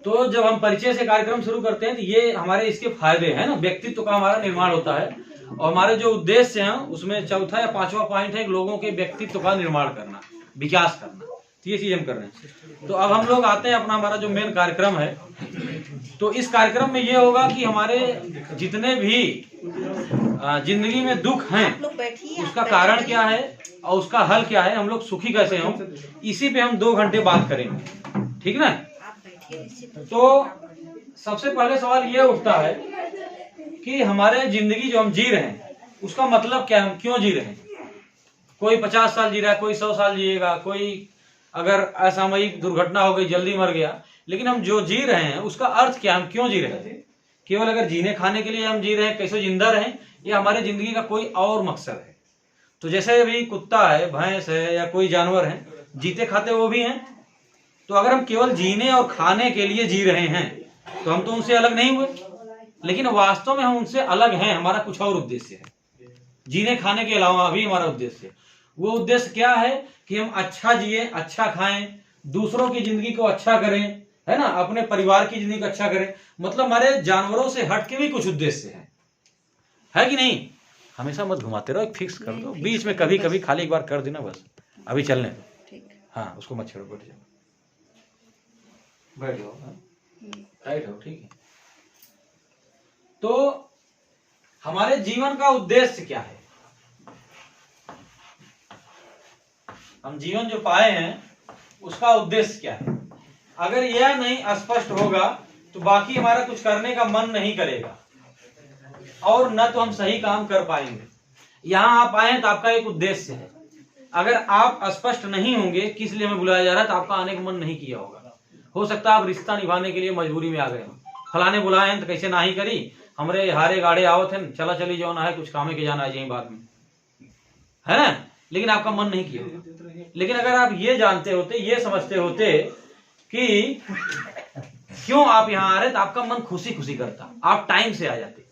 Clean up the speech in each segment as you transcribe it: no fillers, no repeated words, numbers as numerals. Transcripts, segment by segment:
तो जब हम परिचय से कार्यक्रम शुरू करते हैं तो ये हमारे इसके फायदे हैं ना, व्यक्तित्व का हमारा निर्माण होता है और हमारे जो उद्देश्य हैं उसमें चौथा या पांचवा पॉइंट है लोगों के व्यक्तित्व का निर्माण करना, विकास करना। तो ये चीज हम कर रहे हैं। तो अब हम लोग आते हैं अपना हमारा जो मेन कार्यक्रम है। तो इस कार्यक्रम में ये होगा कि हमारे जितने भी जिंदगी में दुख हैं उसका कारण क्या है और उसका हल क्या है, हम लोग सुखी कैसे हों, इसी पे हम 2 घंटे बात करेंगे, ठीक ना। तो सबसे पहले सवाल ये उठता है कि हमारे जिंदगी जो हम जी रहे हैं उसका मतलब क्या है, हम क्यों जी रहे हैं। कोई 50 साल जी रहा है, कोई 100 साल जिएगा, कोई अगर असामयिक दुर्घटना हो गई जल्दी मर गया, लेकिन हम जो जी रहे हैं उसका अर्थ क्या, हम क्यों जी रहे हैं। केवल अगर जीने खाने के लिए हम जी रहे हैं, कैसे जिंदा रहें, या हमारे जिंदगी का कोई और मकसद है। तो जैसे अभी कुत्ता है, भैंस है या कोई जानवर है, जीते खाते वो भी हैं। तो अगर हम केवल जीने और खाने के लिए जी रहे हैं तो हम तो उनसे अलग नहीं हुए, लेकिन वास्तव में हम उनसे अलग हैं, हमारा कुछ और उद्देश्य है। जीने खाने के अलावा भी हमारा उद्देश्य है। वो उद्देश्य क्या है कि हम अच्छा जिए, अच्छा खाएं, दूसरों की जिंदगी को अच्छा करें, है ना, अपने परिवार की जिंदगी को अच्छा करें। मतलब हमारे जानवरों से हट के भी कुछ उद्देश्य है कि नहीं। हमेशा मत घुमाते रहो, एक फिक्स कर दो, बीच में कभी कभी खाली एक बार कर देना बस। अभी चलने दो, हाँ, उसको मत छेड़ो, बैठ जाओ, बैठ जाओ, टाइट हो, ठीक है। तो हमारे जीवन का उद्देश्य क्या है, हम जीवन जो पाए हैं उसका उद्देश्य क्या है। अगर यह नहीं स्पष्ट होगा तो बाकी हमारा कुछ करने का मन नहीं करेगा और न तो हम सही काम कर पाएंगे। यहां आप आए तो आपका एक उद्देश्य है। अगर आप स्पष्ट नहीं होंगे किस लिए हमें बुलाया जा रहा है तो आपका आने का मन नहीं किया होगा। हो सकता है आप रिश्ता निभाने के लिए मजबूरी में आ गए, फलाने बुलाए हैं तो कैसे ना ही करी, हमरे हारे गाड़े आओ थे, चला चली जो ना है, कुछ कामे के जाना है यही बात में, है ना, लेकिन आपका मन नहीं किया होगा। लेकिन अगर आप ये जानते होते, ये समझते होते कि क्यों आप यहाँ आ रहे, तो आपका मन खुशी खुशी करता, आप टाइम से आ जाते।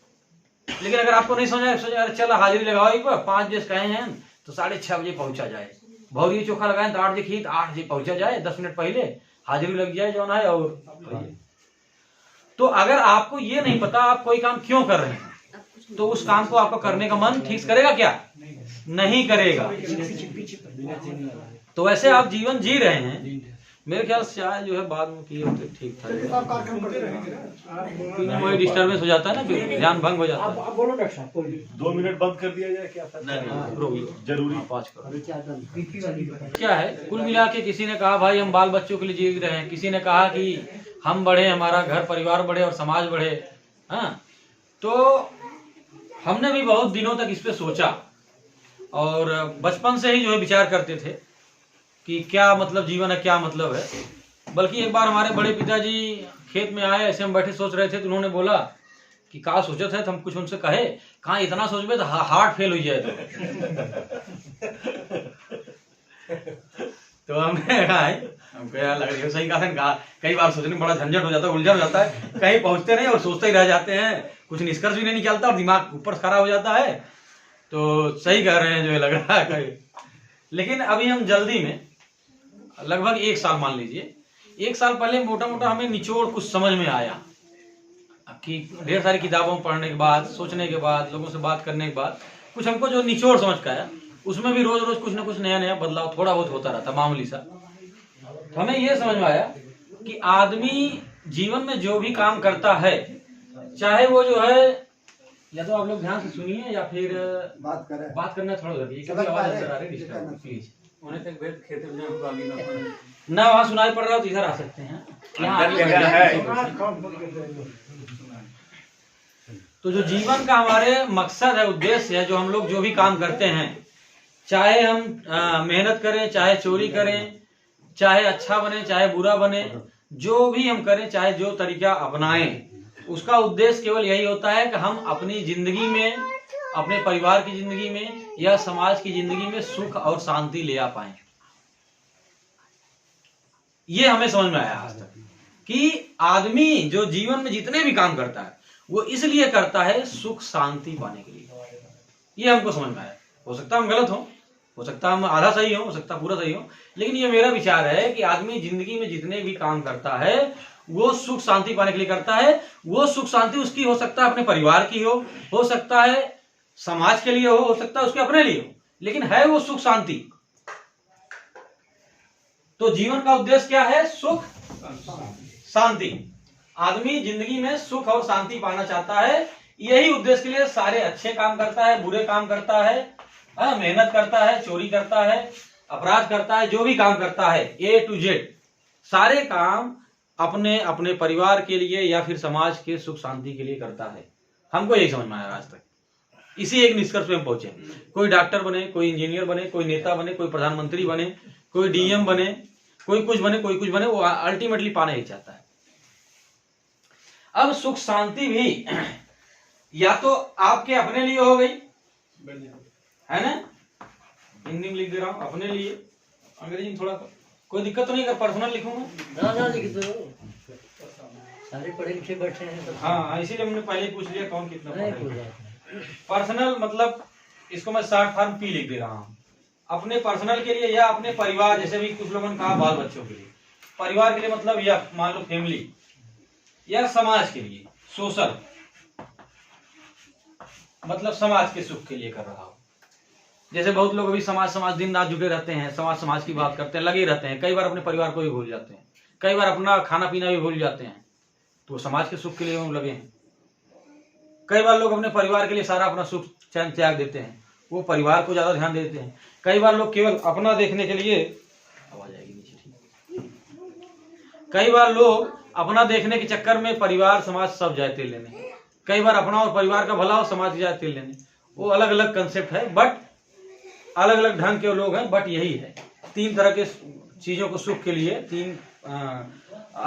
लेकिन अगर आपको नहीं सोचा चल हाजिरी लगाओ एक बार, 5 बजे कहे हैं तो 6:30 बजे पहुंचा जाए, भौरी चोखा लगाए तो 8 बजे खींच 8 बजे पहुंचा जाए, 10 मिनट पहले हाजिरी लग जाए जो है। और तो अगर आपको ये नहीं पता आप कोई काम क्यों कर रहे हैं तो उस काम को आपको करने का मन ठीक करेगा क्या, नहीं करेगा। तो वैसे आप जीवन जी रहे हैं, मेरे ख्याल से शायद जो है बाद में किए होते ठीक था, वही डिस्टर्बेंस हो जाता है ना, ध्यान भंग हो जाता है। 2 मिनट बंद कर दिया जाए क्या, जरूरी 5 करोड़ क्या है। कुल मिला के किसी ने कहा भाई हम बाल बच्चों के लिए जी रहे हैं, किसी ने कहा कि हम बढ़े, हमारा घर परिवार बढ़े और समाज बढ़े। हाँ, तो हमने भी बहुत दिनों तक इस पे सोचा और बचपन से ही जो है विचार करते थे कि क्या मतलब जीवन है, क्या मतलब है। बल्कि एक बार हमारे बड़े पिताजी खेत में आए, ऐसे हम बैठे सोच रहे थे तो उन्होंने बोला कि कहा सोचा था, तो हम कुछ उनसे कहे, कहा इतना सोचबे तो हार्ट फेल हो जाए तो हमने कहा हमको यार लग रही है सही कहा, कई बार सोचने में बड़ा झंझट हो जाता है, उलझन हो जाता है, कहीं पहुंचते नहीं और सोचते ही रह जाते हैं, कुछ निष्कर्ष भी नहीं निकलता और दिमाग ऊपर खड़ा हो जाता है। तो सही कह रहे हैं जो लग रहा है। लेकिन अभी हम जल्दी में लगभग 1 साल, मान लीजिए 1 साल पहले मोटा मोटा हमें निचोड़ कुछ समझ में आया कि ढेर सारी किताबों पढ़ने के बाद, सोचने के बाद, लोगों से बात करने के बाद कुछ हमको जो निचोड़ समझ का आया, उसमें भी रोज रोज कुछ ना कुछ नया नया बदलाव थोड़ा बहुत होता रहता, मामूली सा। तो हमें यह समझ में आया कि आदमी जीवन में जो भी काम करता है, चाहे वो जो है, या तो आप लोग ध्यान से सुनिए या फिर बात करना थोड़ा आवाज अंदर आ रही है, प्लीज ना वहाँ सुनाई पड़ रहा हो तो इधर आ सकते हैं। तो जो जीवन का हमारे मकसद है, उद्देश्य है, जो हम लोग जो भी काम करते हैं, चाहे हम मेहनत करें, चाहे चोरी करें, चाहे अच्छा बने चाहे बुरा बने, जो भी हम करें, चाहे जो तरीका अपनाएं, उसका उद्देश्य केवल यही होता है कि हम अपनी जिंदगी में, अपने परिवार की जिंदगी में या समाज की जिंदगी में सुख और शांति ले आ पाए। ये हमें समझ में आया आज तक कि आदमी जो जीवन में जितने भी काम करता है वो इसलिए करता है सुख शांति पाने के लिए। ये हमको समझ में आया, हो सकता है हम गलत हो, हो सकता हम आधा सही हो सकता पूरा सही हो, लेकिन ये मेरा विचार है कि आदमी जिंदगी में जितने भी काम करता है वो सुख शांति पाने के लिए करता है। वो सुख शांति उसकी हो सकता है अपने परिवार की हो सकता है समाज के लिए हो सकता है उसके अपने लिए हो, लेकिन है वो सुख शांति। तो जीवन का उद्देश्य क्या है? सुख शांति। आदमी जिंदगी में सुख और शांति पाना चाहता है, यही उद्देश्य के लिए सारे अच्छे काम करता है, बुरे काम करता है, मेहनत करता है, चोरी करता है, अपराध करता है, जो भी काम करता है A to Z सारे काम अपने अपने परिवार के लिए या फिर समाज के सुख शांति के लिए करता है। हमको यही समझ में आया आज तक, इसी एक निष्कर्ष पे हम पहुंचे। कोई डॉक्टर बने, कोई इंजीनियर बने, कोई नेता बने, कोई प्रधानमंत्री बने, कोई DM बने, कोई कुछ बने, कोई कुछ बने, वो अल्टीमेटली पाना ही चाहता है। अब सुख शांति भी या तो आपके अपने लिए हो गई, है ना, हिंदी में लिख दे रहा हूं अपने लिए, अंग्रेजी में थोड़ा कोई दिक्कत तो नहीं, अगर पर्सनल लिखूंगा ना लिख दो, सारे पढ़े लिखे बैठे हैं। हाँ, इसीलिए हमने पहले पूछ लिया कौन कितना पर्सनल, मतलब इसको मैं शॉर्ट फॉर्म P लिख दे रहा हूँ। अपने पर्सनल के लिए या अपने परिवार, जैसे भी कुछ लोगों ने कहा बाल बच्चों के लिए, परिवार के लिए मतलब या मान लो फैमिली, या समाज के लिए सोशल, मतलब समाज के सुख के लिए कर रहा हो। जैसे बहुत लोग अभी समाज दिन रात जुटे रहते हैं, समाज की बात करते हैं, लगे रहते हैं, कई बार अपने परिवार को भी भूल जाते हैं, कई बार अपना खाना पीना भी भूल जाते हैं, तो समाज के सुख के लिए वो लगे हैं। कई बार लोग अपने परिवार के लिए सारा अपना सुख चैन त्याग देते हैं, वो परिवार को ज्यादा ध्यान देते हैं। कई बार लोग केवल अपना देखने के लिए, आवाज आएगी नीचे, कई बार लोग अपना देखने के चक्कर में परिवार समाज सब जाए तेल लेने, कई बार अपना और परिवार का भला और समाज की जाए तेल लेने। वो अलग अलग कंसेप्ट है, बट अलग अलग ढंग के लोग हैं, बट यही है। तीन तरह के चीजों को सुख के लिए, तीन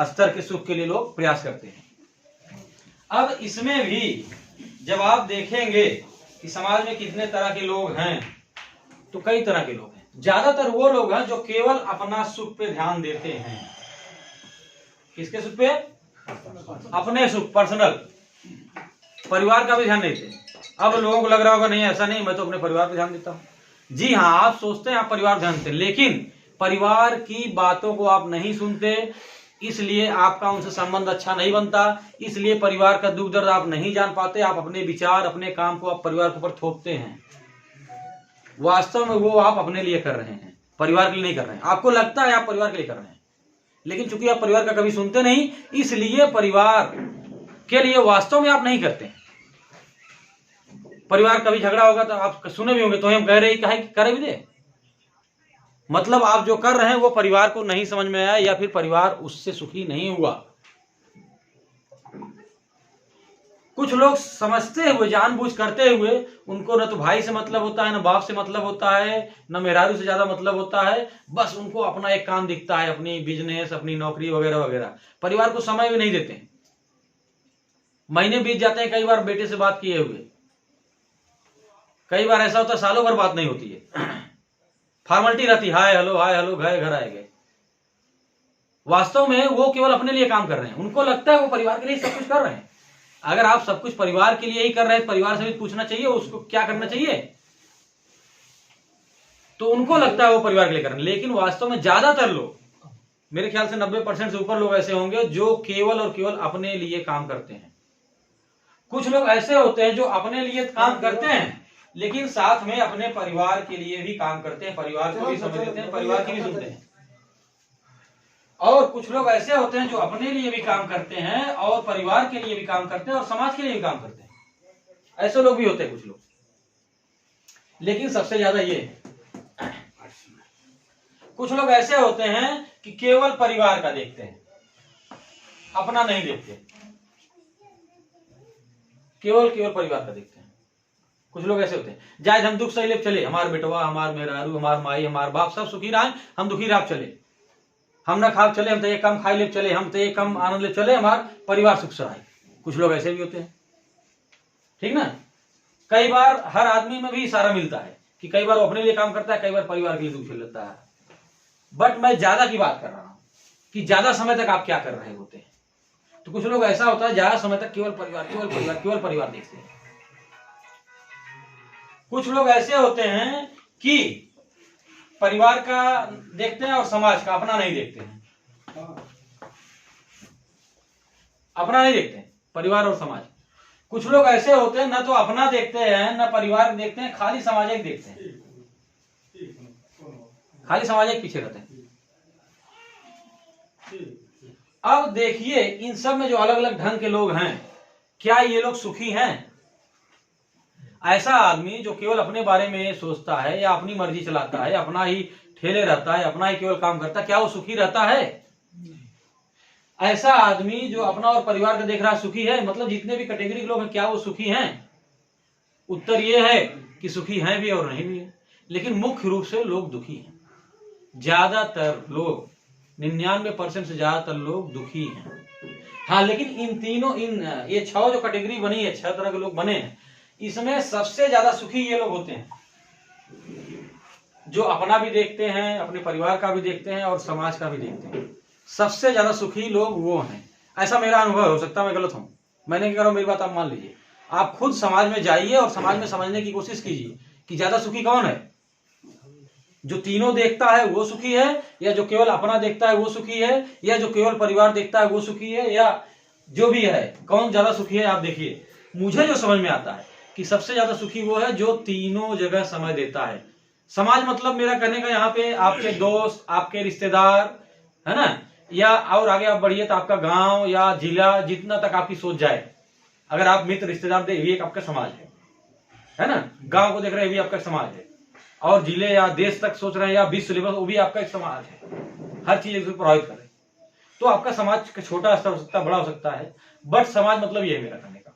स्तर के सुख के लिए लोग प्रयास करते हैं। अब इसमें भी जब आप देखेंगे कि समाज में कितने तरह के लोग हैं, तो कई तरह के लोग हैं। ज्यादातर वो लोग हैं जो केवल अपना सुख पे ध्यान देते हैं। किसके सुख पे? अपने सुख, पर्सनल। परिवार का भी ध्यान देते। अब लोगों को लग रहा होगा नहीं ऐसा नहीं, मैं तो अपने परिवार पे ध्यान देता हूं। जी हाँ, आप सोचते हैं आप परिवार ध्यान देते, लेकिन परिवार की बातों को आप नहीं सुनते, इसलिए आपका उनसे संबंध अच्छा नहीं बनता, इसलिए परिवार का दुख दर्द आप नहीं जान पाते। आप अपने विचार, अपने काम को आप परिवार के ऊपर थोपते हैं। वास्तव में वो आप अपने लिए कर रहे हैं, परिवार के लिए नहीं कर रहे हैं। आपको लगता है आप परिवार के लिए कर रहे हैं, लेकिन चूंकि आप परिवार का कभी सुनते नहीं, इसलिए परिवार के लिए वास्तव में आप नहीं करते। परिवार कभी झगड़ा होगा तो आप सुने भी होंगे, तो हम कह रहे हैं करे भी दे, मतलब आप जो कर रहे हैं वो परिवार को नहीं समझ में आया, या फिर परिवार उससे सुखी नहीं हुआ। कुछ लोग समझते हुए, जानबूझ करते हुए, उनको न तो भाई से मतलब होता है, न बाप से मतलब होता है, न मेहरारू से ज्यादा मतलब होता है, बस उनको अपना एक काम दिखता है, अपनी बिजनेस, अपनी नौकरी वगैरह वगैरह। परिवार को समय भी नहीं देते हैं। महीने बीत जाते हैं कई बार बेटे से बात किए हुए, कई बार ऐसा होता है सालों भर बात नहीं होती है, फॉर्मेलिटी रहती, हाय हेलो गए घर आए गए। वास्तव में वो केवल अपने लिए काम कर रहे हैं, उनको लगता है वो परिवार के लिए सब कुछ कर रहे हैं। अगर आप सब कुछ परिवार के लिए ही कर रहे हैं, परिवार से भी पूछना चाहिए उसको क्या करना चाहिए, तो उनको लगता है वो परिवार के लिए कर रहे हैं। लेकिन वास्तव में ज्यादातर लोग, मेरे ख्याल से 90% से ऊपर लोग ऐसे होंगे जो केवल और केवल अपने लिए काम करते हैं। कुछ लोग ऐसे होते हैं जो अपने लिए काम करते हैं, लेकिन साथ में अपने परिवार के लिए भी काम करते हैं, परिवार को भी समझ लेते हैं, परिवार की भी सुनते हैं। और कुछ लोग ऐसे होते हैं जो अपने लिए भी काम करते हैं और परिवार के लिए भी काम करते हैं और समाज के लिए भी काम करते हैं। ऐसे लोग भी होते हैं कुछ लोग, लेकिन सबसे ज्यादा ये कुछ लोग ऐसे होते हैं कि केवल परिवार का देखते हैं, अपना नहीं देखते, केवल परिवार का देखते हैं। कुछ लोग ऐसे होते हैं, जायद हम दुख सही ले चले, हमारे बेटवा, हमारे मेहरारू, हमारे माई, हमारे बाप सब सुखी रहे, हम दुखी रह चले, हम ना खा चले, हम तो एक कम खाई ले चले, हम तो एक कम आनंद ले चले, हमारा परिवार सुख से रहे। कुछ लोग ऐसे भी होते हैं, ठीक ना। कई बार हर आदमी में भी इशारा मिलता है कि कई बार वो अपने लिए काम करता है, कई बार परिवार के लिए दुख झेल लेता है। बट मैं ज्यादा की बात कर रहा हूं कि ज्यादा समय तक आप क्या कर रहे होते हैं। तो कुछ लोग ऐसा होता है ज्यादा समय तक केवल परिवार देखते हैं। कुछ लोग ऐसे होते हैं कि परिवार का देखते हैं और समाज का, अपना नहीं देखते हैं। अपना नहीं देखते हैं, परिवार और समाज। कुछ लोग ऐसे होते हैं ना तो अपना देखते हैं ना परिवार देखते हैं, खाली सामाजिक देखते हैं, खाली सामाजिक पीछे रहते हैं। अब देखिए इन सब में जो अलग अलग ढंग के लोग हैं, क्या ये लोग सुखी हैं? ऐसा आदमी जो केवल अपने बारे में सोचता है या अपनी मर्जी चलाता है, अपना ही ठेले रहता है, अपना ही केवल काम करता है, क्या वो सुखी रहता है? ऐसा आदमी जो अपना और परिवार का देख रहा है सुखी है? मतलब जितने भी कैटेगरी के लोग हैं क्या वो सुखी हैं? उत्तर ये है कि सुखी हैं भी और नहीं भी है। लेकिन मुख्य रूप से लोग दुखी हैं। ज्यादातर लोग 99% से ज्यादातर लोग दुखी हैं। हाँ, लेकिन इन तीनों ये 6 जो कैटेगरी बनी है, 6 तरह के लोग बने हैं, इसमें सबसे ज्यादा सुखी ये लोग होते हैं जो अपना भी देखते हैं, अपने परिवार का भी देखते हैं और समाज का भी देखते हैं। सबसे ज्यादा सुखी लोग वो हैं। ऐसा मेरा अनुभव, हो सकता है मैं गलत हूं, मैंने क्या कह रहा हूं मेरी बात आप मान लीजिए। आप खुद समाज में जाइए और समाज में समझने की कोशिश कीजिए कि ज्यादा सुखी कौन है। जो तीनों देखता है वो सुखी है, या जो केवल अपना देखता है वो सुखी है, या जो केवल परिवार देखता है वो सुखी है, या जो भी है, कौन ज्यादा सुखी है? आप देखिए। मुझे जो समझ में आता है कि सबसे ज्यादा सुखी वो है जो तीनों जगह समय देता है। समाज मतलब मेरा कहने का यहाँ पे आपके दोस्त, आपके रिश्तेदार, है ना, या और आगे आप बढ़िए तो आपका गांव या जिला, जितना तक आपकी सोच जाए। अगर आप मित्र रिश्तेदार देख, ये एक आपका समाज है ना, गांव को देख रहे हैं, ये भी आपका समाज है, और जिले या देश तक सोच रहे हैं या विश्व सिलेबस, वो भी आपका एक समाज है। हर चीज एक दूसरे को प्रभावित करे तो आपका समाज का छोटा स्तर हो सकता है, बड़ा हो सकता है, बट समाज मतलब ये है मेरा कहने का।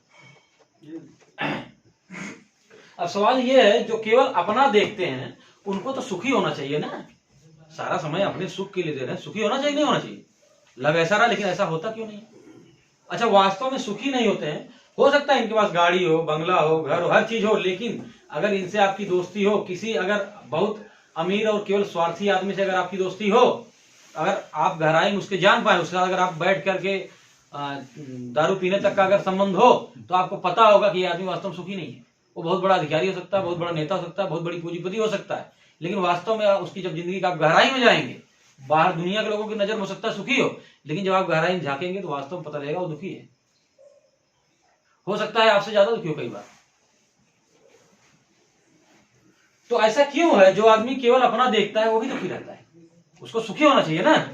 अब सवाल ये है जो केवल अपना देखते हैं उनको तो सुखी होना चाहिए ना, सारा समय अपने सुख के लिए दे रहे हैं, सुखी होना चाहिए नहीं होना चाहिए? लग ऐसा रहा, लेकिन ऐसा होता क्यों नहीं? अच्छा, वास्तव में सुखी नहीं होते हैं। हो सकता है इनके पास गाड़ी हो, बंगला हो, घर हो, हर चीज हो, लेकिन अगर इनसे आपकी दोस्ती हो, किसी अगर बहुत अमीर और केवल स्वार्थी आदमी से अगर आपकी दोस्ती हो, अगर आप गहराई में उसके जान पाए, उसके साथ अगर आप बैठ करके दारू पीने तक का अगर संबंध हो, तो आपको पता होगा कि ये आदमी वास्तव में सुखी नहीं है। वो बहुत बड़ा अधिकारी हो सकता है, बहुत बड़ा नेता हो सकता है, बहुत बड़ी पूंजीपति हो सकता है, लेकिन वास्तव में उसकी जब जिंदगी का आप गहराई में जाएंगे, बाहर दुनिया के लोगों की नजर में हो सकता है सुखी हो, लेकिन जब आप गहराई में झांकेंगे तो वास्तव में पता लगेगा वो दुखी है। हो सकता है आपसे ज्यादा दुखी हो कई बार। तो ऐसा क्यों है? जो आदमी केवल अपना देखता है वो भी दुखी रहता है, उसको सुखी होना चाहिए ना।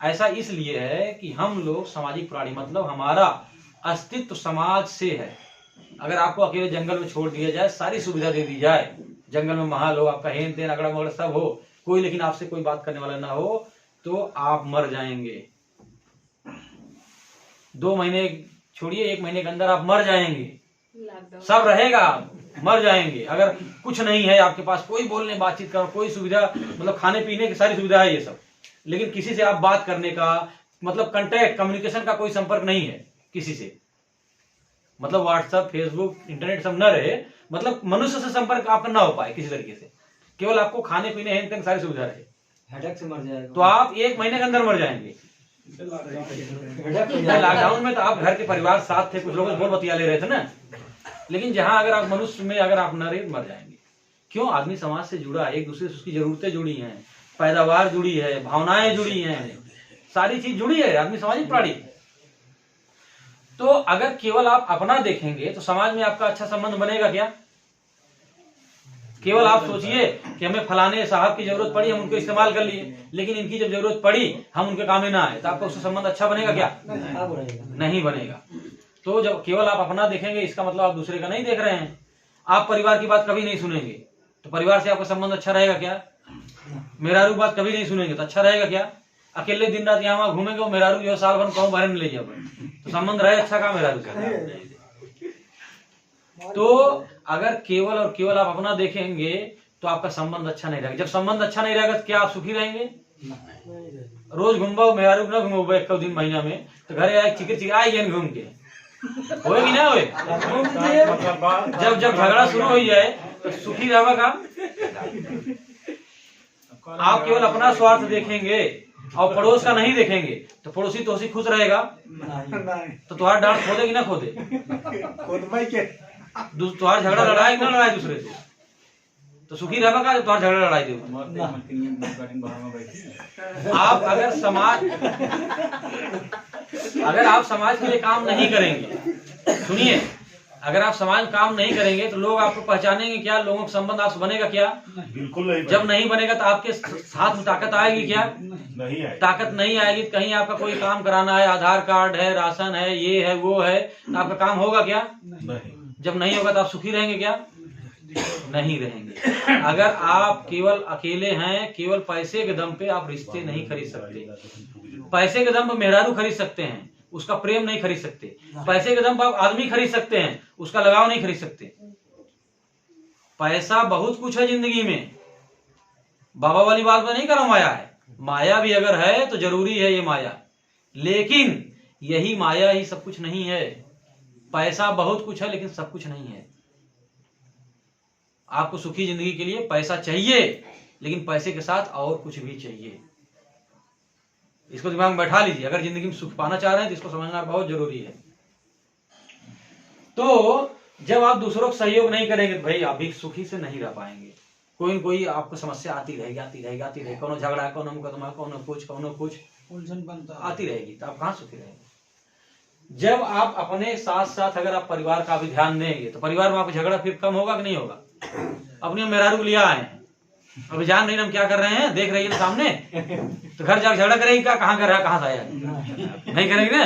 ऐसा इसलिए है कि हम लोग सामाजिक प्राणी, मतलब हमारा अस्तित्व समाज से है। अगर आपको अकेले जंगल में छोड़ दिया जाए, सारी सुविधा दे दी जाए, जंगल में महल हो, आपका हेन तेन अगड़ा मगड़ा सब हो, कोई लेकिन आपसे कोई बात करने वाला ना हो, तो आप मर जाएंगे। 2 महीने छोड़िए, 1 महीने के अंदर आप मर जाएंगे। सब रहेगा, मर जाएंगे। अगर कुछ नहीं है आपके पास, कोई बोलने बातचीत का कोई सुविधा, मतलब खाने पीने की सारी सुविधा है ये सब, लेकिन किसी से आप बात करने का, मतलब कांटेक्ट, कम्युनिकेशन का कोई संपर्क नहीं है किसी से, मतलब व्हाट्सएप, फेसबुक, इंटरनेट सब न रहे, मतलब मनुष्य से संपर्क आपका ना हो पाए किसी तरीके से, केवल आपको खाने पीने हेन तेन सारी सुविधा रहे, हेडेक से मर जाएगा, तो आप 1 महीने के अंदर मर जाएंगे। लॉकडाउन में तो आप घर के परिवार साथ थे, कुछ लोग बहुत बतिया ले रहे थे ना, लेकिन जहां अगर आप मनुष्य में अगर आप न रहे मर जाएंगे। क्यों? आदमी समाज से जुड़ा, एक दूसरे से उसकी जरूरतें जुड़ी हैं, पैदावार जुड़ी है, भावनाएं जुड़ी हैं, सारी चीज जुड़ी है, आदमी सामाजिक प्राणी। तो अगर केवल आप अपना देखेंगे तो समाज में आपका अच्छा संबंध बनेगा क्या? केवल आप सोचिए कि हमें फलाने साहब की जरूरत पड़ी, हम उनको इस्तेमाल कर लिए, लेकिन इनकी जब जरूरत पड़ी हम उनके काम में ना आए, तो आपका उससे संबंध अच्छा बनेगा क्या? नहीं बनेगा। तो जब केवल आप अपना देखेंगे, इसका मतलब आप दूसरे का नहीं देख रहे हैं। आप परिवार की बात कभी नहीं सुनेंगे तो परिवार से आपका संबंध अच्छा रहेगा क्या? मेहरारू बात कभी नहीं सुनेंगे तो अच्छा रहेगा क्या? अकेले दिन रात यहाँ वहां घूमेंगे, वो मेहरारू जो साल भर कहूँ बाहर में ले जाए, तो संबंध रहे अच्छा काम मेहरारू का। तो अगर केवल और केवल आप अपना देखेंगे तो आपका संबंध अच्छा नहीं रहेगा। जब संबंध अच्छा नहीं रहेगा तो क्या आप सुखी रहेंगे? रोज घूमो, मेहरारू न घूमो 1 दिन महीना में, तो घरे आए चिकर चिकर आई घूम के होएगी ना होए। जब जब झगड़ा शुरू हो जाए तो सुखी रहेगा। आप केवल अपना स्वार्थ देखेंगे और पड़ोस का नहीं देखेंगे तो पड़ोसी तो खुश रहेगा, तो तुम्हारा डांट खोदेगी ना खोदे, तुम्हारा झगड़ा लड़ाई ना लड़ाई दूसरे से। तो सुखी रहेगा का तो झगड़ा लड़ाई दे। आप अगर आप समाज के लिए काम नहीं करेंगे, सुनिए, अगर आप समाज में काम नहीं करेंगे तो लोग आपको पहचानेंगे क्या? लोगों का संबंध आपसे बनेगा क्या? बिल्कुल नहीं। जब नहीं बनेगा तो आपके साथ में ताकत आएगी क्या? नहीं आएगी। ताकत नहीं आएगी। कहीं आपका कोई काम कराना है, आधार कार्ड है, राशन है, ये है वो है, तो आपका काम होगा क्या? नहीं। जब नहीं होगा तो आप सुखी रहेंगे क्या? नहीं रहेंगे। अगर आप केवल अकेले हैं, केवल पैसे के दम पे आप रिश्ते नहीं खरीद सकते। पैसे के दम पे मेहरारू खरीद सकते हैं, उसका प्रेम नहीं खरीद सकते। पैसे के दम पर आप आदमी खरीद सकते हैं, उसका लगाव नहीं खरीद सकते। पैसा बहुत कुछ है जिंदगी में, बाबा वाली बात में नहीं करो माया है। माया भी अगर है तो जरूरी है ये माया, लेकिन यही माया ही सब कुछ नहीं है। पैसा बहुत कुछ है लेकिन सब कुछ नहीं है। आपको सुखी जिंदगी के लिए पैसा चाहिए, लेकिन पैसे के साथ और कुछ भी चाहिए। इसको दिमाग में बैठा लीजिए। अगर जिंदगी में सुख पाना चाह रहे हैं तो इसको समझना बहुत जरूरी है। तो जब आप दूसरों को सहयोग नहीं करेंगे तो भाई आप भी सुखी से नहीं रह पाएंगे। कोई न कोई आपको समस्या आती रहेगी। कोनो झगड़ा, कोनो मुकदमा, कोनो कुछ उलझन बनता आती रहेगी, तो आप कहाँ सुखी रहेंगे? जब आप अपने साथ साथ अगर आप परिवार का भी ध्यान देंगे तो परिवार में आपका झगड़ा फिर कम होगा कि नहीं होगा? अपने मेहरारू को लिया आए हैं, अभी जान रही हम क्या कर रहे हैं, देख रही है सामने, तो घर जाकर झगड़ा करेगी क्या? कहाँ कर रहा है, कहाँ से आया? नहीं करेगी ना।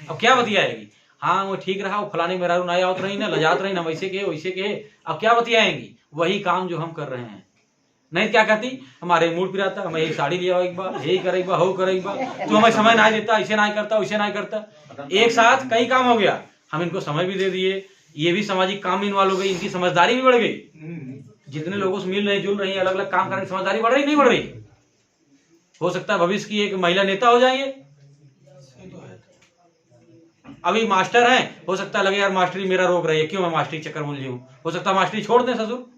अब क्या बतियाएगी? हाँ वो ठीक रहा, वो फलाने मेहरारू ना आवत रही ना, लजात रही ना, वैसे के। अब क्या बतियाएंगी? वही काम जो हम कर रहे हैं। नहीं क्या कहती, हमारे मूड पिराता, हमें एक साड़ी लिया एक बार, यही करे एक बार, हो करे एक बार, तू हमें समय नहीं देता, ऐसे नहीं करता, वैसे नहीं करता। एक साथ कई काम हो गया, हम इनको समय भी दे दिए, ये भी सामाजिक काम में इन्वॉल्व हो गई, इनकी समझदारी भी बढ़ गई। जितने लोगों से मिल रही, जुल रही, अलग अलग काम करने की समझदारी बढ़ रही नहीं बढ़ रही? हो सकता है भविष्य की एक महिला नेता हो जाएंगे। अभी मास्टर हैं, हो सकता है लगे यार मास्टरी मेरा रोक रही है, क्यों मैं मास्टरी चक्कर में उलझी हूं, हो सकता है मास्टरी छोड़ दें ससुर,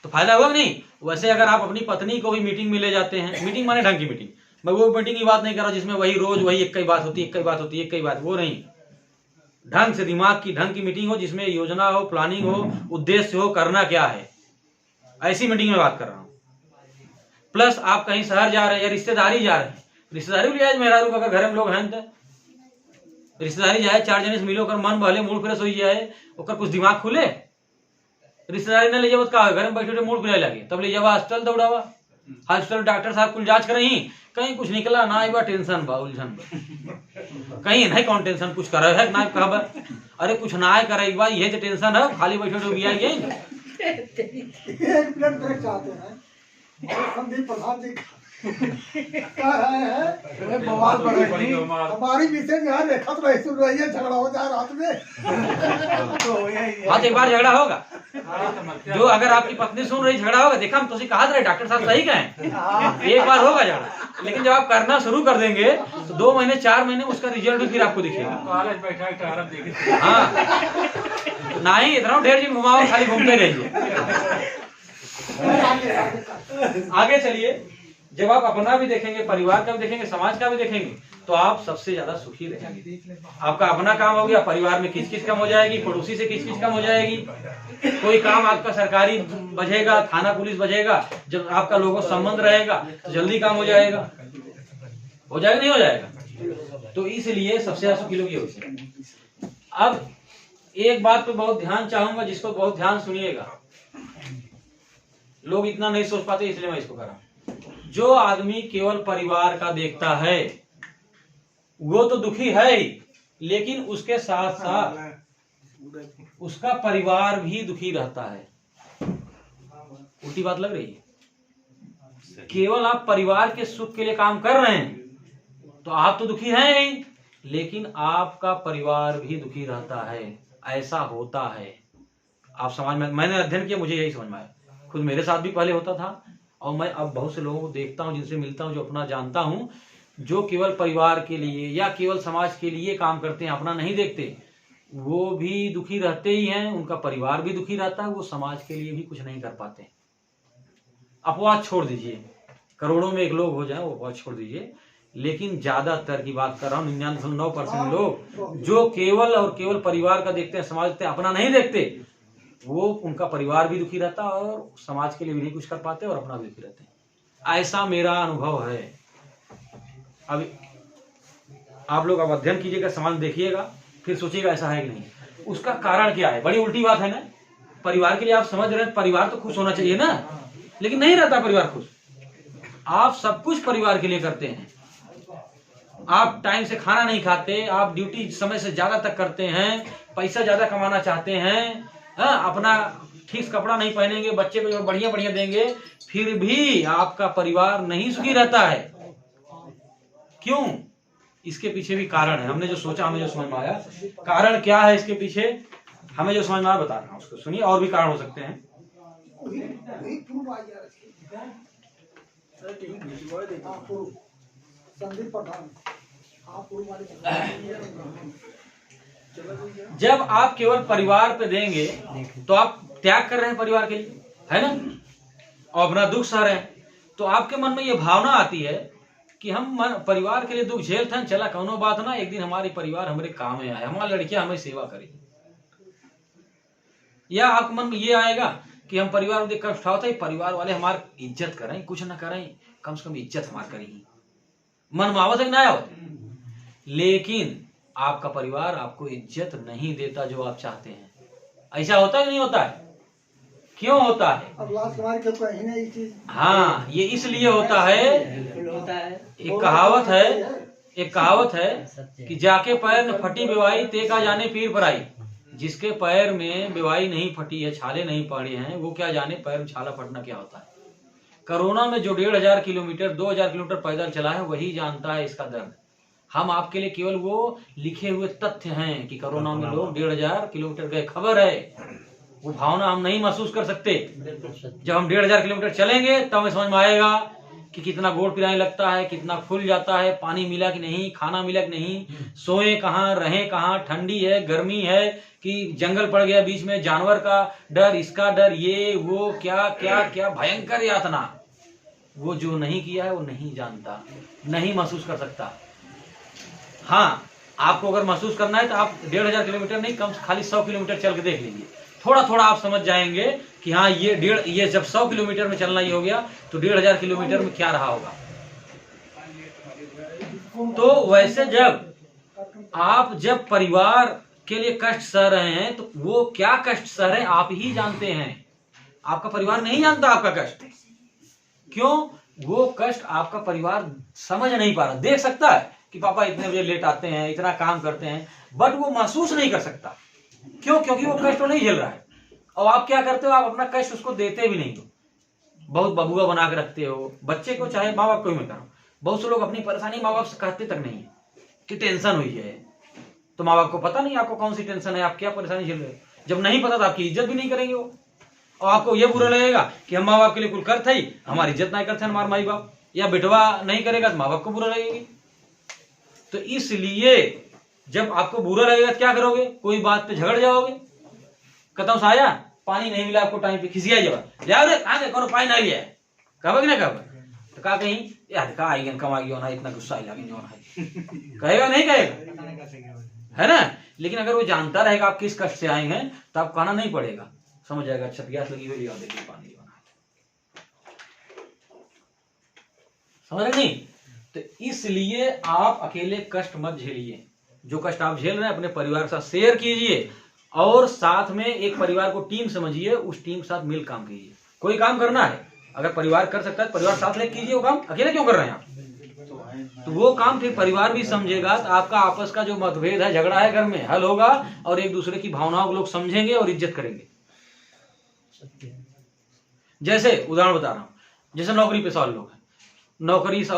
तो फायदा हुआ नहीं। वैसे अगर आप अपनी पत्नी को भी मीटिंग में ले जाते हैं, मीटिंग माने ढंग की मीटिंग, मैं वो मीटिंग की बात नहीं कर रहा जिसमें वही रोज वही एक ही बात होती है, वो नहीं। ढंग से दिमाग की ढंग की मीटिंग हो, जिसमें योजना हो, प्लानिंग हो, उद्देश्य हो, करना क्या है, ऐसी मीटिंग में बात कर रहा हूं। प्लस आप कहीं शहर जा रहे हैं या रिश्तेदारी जा रहे हैं, रिश्तेदारी भी आज मेहरारू अगर घर में लोग हैं तो रिश्तेदारी जाए, 4 जने से मिलो कर मन भले, मूड फ्रेश हो जाए, ओकर कुछ दिमाग खुले। रिश्तेदारी न ले जाओ का घर में बैठे मूड फ्रेश लगे, तब ले जावा हॉस्पिटल दौड़ावा, हॉस्पिटल डॉक्टर साहब कुल जांच करही, कहीं कुछ निकला ना आई बा, टेंशन बा, उलझन बा, कहीं नहीं कौन टेंशन कुछ करे है ना कहब, अरे कुछ ना आए करे बा, ये तो टेंशन है, खाली बैठे तो बिया ये। एक मिनट ब्रेक चाहते हैं, संदीप प्रधान जी क्या है बवाल बढ़ेगी, हमारी मिसेज यहाँ देखा तो नहीं सुन रही है, झगड़ा हो जाए रात में। तो हाँ, एक बार झगड़ा होगा, जो अगर आपकी पत्नी सुन रही झगड़ा होगा, देखा हम तो कहा था डॉक्टर साहब सही कहें, एक बार होगा झगड़ा, लेकिन जब आप करना शुरू कर देंगे तो 2 महीने 4 महीने उसका रिजल्ट भी फिर आपको दिखेगा। हाँ, ना ही इतना ढेर दिन घुमाओ, खाली घूमते रहिए। आगे चलिए, जब आप अपना भी देखेंगे, परिवार का भी देखेंगे, समाज का भी देखेंगे, तो आप सबसे ज्यादा सुखी रहेंगे। आपका अपना काम हो गया, परिवार में किचकिच कम हो जाएगी, पड़ोसी से किचकिच कम हो जाएगी, कोई काम आपका सरकारी बजेगा, थाना पुलिस बजेगा, जब आपका लोगों संबंध रहेगा तो जल्दी काम हो जाएगा नहीं हो जाएगा। तो इसलिए सबसे ज्यादा सुखी लोग ये होते हैं। अब एक बात पे बहुत ध्यान चाहूंगा, जिसको बहुत ध्यान सुनिएगा, लोग इतना नहीं सोच पाते, इसलिए मैं इसको कर रहा हूं। जो आदमी केवल परिवार का देखता है वो तो दुखी है ही, लेकिन उसके साथ साथ उसका परिवार भी दुखी रहता है। उल्टी बात लग रही है? केवल आप परिवार के सुख के लिए काम कर रहे हैं तो आप तो दुखी हैं ही, लेकिन आपका परिवार भी दुखी रहता है। ऐसा होता है। आप समाज में, मैंने अध्ययन किया, मुझे यही समझ में आया, खुद मेरे साथ भी पहले होता था, और मैं अब बहुत से लोगों को देखता हूं, जिनसे मिलता हूं, जो अपना जानता हूं, जो केवल परिवार के लिए या केवल समाज के लिए काम करते हैं, अपना नहीं देखते, वो भी दुखी रहते ही हैं, उनका परिवार भी दुखी रहता है, वो समाज के लिए भी कुछ नहीं कर पाते। अपवाद छोड़ दीजिए, करोड़ों में एक लोग हो जाए, वो अपवाद छोड़ दीजिए, लेकिन ज्यादातर की बात कर रहा हूँ, 99.9% लोग जो केवल और केवल परिवार का देखते हैं, समाज देखते हैं, अपना नहीं देखते, वो उनका परिवार भी दुखी रहता है और समाज के लिए भी नहीं कुछ कर पाते और अपना भी दुखी रहते हैं। ऐसा मेरा अनुभव है। अब आप लोग अब अध्ययन कीजिएगा, समाज देखिएगा, फिर सोचिएगा ऐसा है कि नहीं। उसका कारण क्या है? बड़ी उल्टी बात है ना। परिवार के लिए आप समझ रहे हैं, परिवार तो खुश होना चाहिए ना, लेकिन नहीं रहता परिवार खुश। आप सब कुछ परिवार के लिए करते हैं, आप टाइम से खाना नहीं खाते, आप ड्यूटी समय से ज्यादा तक करते हैं, पैसा ज्यादा कमाना चाहते हैं, अपना ठीक कपड़ा नहीं पहनेंगे, बच्चे को जो बढ़िया बढ़िया देंगे, फिर भी आपका परिवार नहीं सुखी रहता है। क्यों? इसके पीछे भी कारण है। हमने जो सोचा, हमें जो समझ में आया, कारण क्या है इसके पीछे, हमें जो समझ में आया बता रहा हूं, उसको सुनिए। और भी कारण हो सकते हैं। संदीप पठान, जब आप केवल परिवार पे देंगे तो आप त्याग कर रहे हैं परिवार के लिए, है ना, और अपना दुख सह रहे हैं। तो आपके मन में ये भावना आती है कि हम परिवार के लिए दुख झेलते हैं, चला कौनो बात ना, एक दिन हमारी परिवार हमारे काम में आए, हमारी लड़कियां हमें सेवा करेगी। या आपके मन में ये आएगा कि हम परिवार में कष्ट उठाते हैं, परिवार वाले हमारी इज्जत करें, कुछ ना करें, कम से कम इज्जत हमारी करेगी। मन में आवत है ना आवत, लेकिन आपका परिवार आपको इज्जत नहीं देता जो आप चाहते हैं। ऐसा होता है कि नहीं होता है? क्यों होता है? अब लास्ट कुमार के कहीं ना ये चीज, हाँ, ये इसलिए होता है। होता है। एक कहावत है कि जाके पैर न फटी बेवाई ते का जाने पीर पर आई। जिसके पैर में बेवाई नहीं फटी है, छाले नहीं पड़े हैं, वो क्या जाने पैर में छाला फटना क्या होता है। कोरोना में जो 1500 किलोमीटर 2000 किलोमीटर पैदल चला है, वही जानता है इसका दर्द। हम आपके लिए केवल वो लिखे हुए तथ्य हैं कि कोरोना में लोग 1500 किलोमीटर गए, खबर है। वो भावना हम नहीं महसूस कर सकते। जब हम 1500 किलोमीटर चलेंगे तब हमें समझ में आएगा कि कितना गोड़ पिराने लगता है, कितना खुल जाता है, पानी मिला कि नहीं, खाना मिला कि नहीं, सोए कहाँ, रहे कहाँ, ठंडी है, गर्मी है, कि जंगल पड़ गया बीच में, जानवर का डर, इसका डर, ये वो क्या क्या क्या भयंकर यातना। वो जो नहीं किया है वो नहीं जानता, नहीं महसूस कर सकता। हाँ, आपको अगर महसूस करना है तो आप 1500 किलोमीटर नहीं, कम खाली 100 किलोमीटर चल के देख लीजिए। थोड़ा थोड़ा आप समझ जाएंगे कि हाँ, ये जब 100 किलोमीटर में चलना ही हो गया तो 1500 किलोमीटर में क्या रहा होगा। तो वैसे जब परिवार के लिए कष्ट सह रहे हैं तो वो क्या कष्ट सह रहे हैं आप ही जानते हैं। आपका परिवार नहीं जानता आपका कष्ट। क्यों? वो कष्ट आपका परिवार समझ नहीं पा रहा। देख सकता है कि पापा इतने बजे लेट आते हैं, इतना काम करते हैं, बट वो महसूस नहीं कर सकता। क्यों? क्योंकि वो कष्ट वो नहीं झेल रहा है। और आप क्या करते हो? आप अपना कष्ट उसको देते भी नहीं हो, बहुत बबुआ बना के रखते हो बच्चे को, चाहे माँ बाप को ही मैं करूँ। बहुत से लोग अपनी परेशानी माँ बाप से कहते तक नहीं है कि टेंशन हुई है, तो माँ बाप को पता नहीं आपको कौन सी टेंशन है, आप क्या परेशानी झेल रहे हो। जब नहीं पता तो आपकी इज्जत भी नहीं करेंगे वो, और आपको ये बुरा लगेगा कि हम माँ बाप के लिए कुल करते ही हमारी इज्जत नहीं करते हमारे माई बाप, या बेटवा नहीं करेगा तो माँ बाप को बुरा लगेगी। तो इसलिए जब आपको बुरा लगेगा तो क्या करोगे? कोई बात पे झगड़ जाओगे। कदम साया पानी नहीं मिला आपको टाइम पे, खिसिया जाओ पानी नहीं लिया कब ना कब, तो कहा कहीं यार का आई कमा गया ना, इतना गुस्सा कहेगा नहीं कहेगा, है ना। लेकिन अगर वो जानता रहेगा आप किस कष्ट से आए हैं तो आप कहना नहीं पड़ेगा, समझ जाएगा। अच्छा प्यास लगी हुई, देखिए पानी बना, समझ रहे नहीं। तो इसलिए आप अकेले कष्ट मत झेलिए। जो कष्ट आप झेल रहे हैं अपने परिवार के साथ शेयर कीजिए, और साथ में एक परिवार को टीम समझिए, उस टीम के साथ मिल काम कीजिए। कोई काम करना है, अगर परिवार कर सकता है परिवार साथ लेकर कीजिए वो काम। अकेले क्यों कर रहे हैं आप? तो वो काम फिर परिवार भी समझेगा, तो आपका आपस का जो मतभेद है, झगड़ा है घर में, हल होगा, और एक दूसरे की भावनाओं को लोग समझेंगे और इज्जत करेंगे। जैसे उदाहरण बता रहा हूं, जैसे नौकरी पेशा वाले लोग हैं, नौकरी से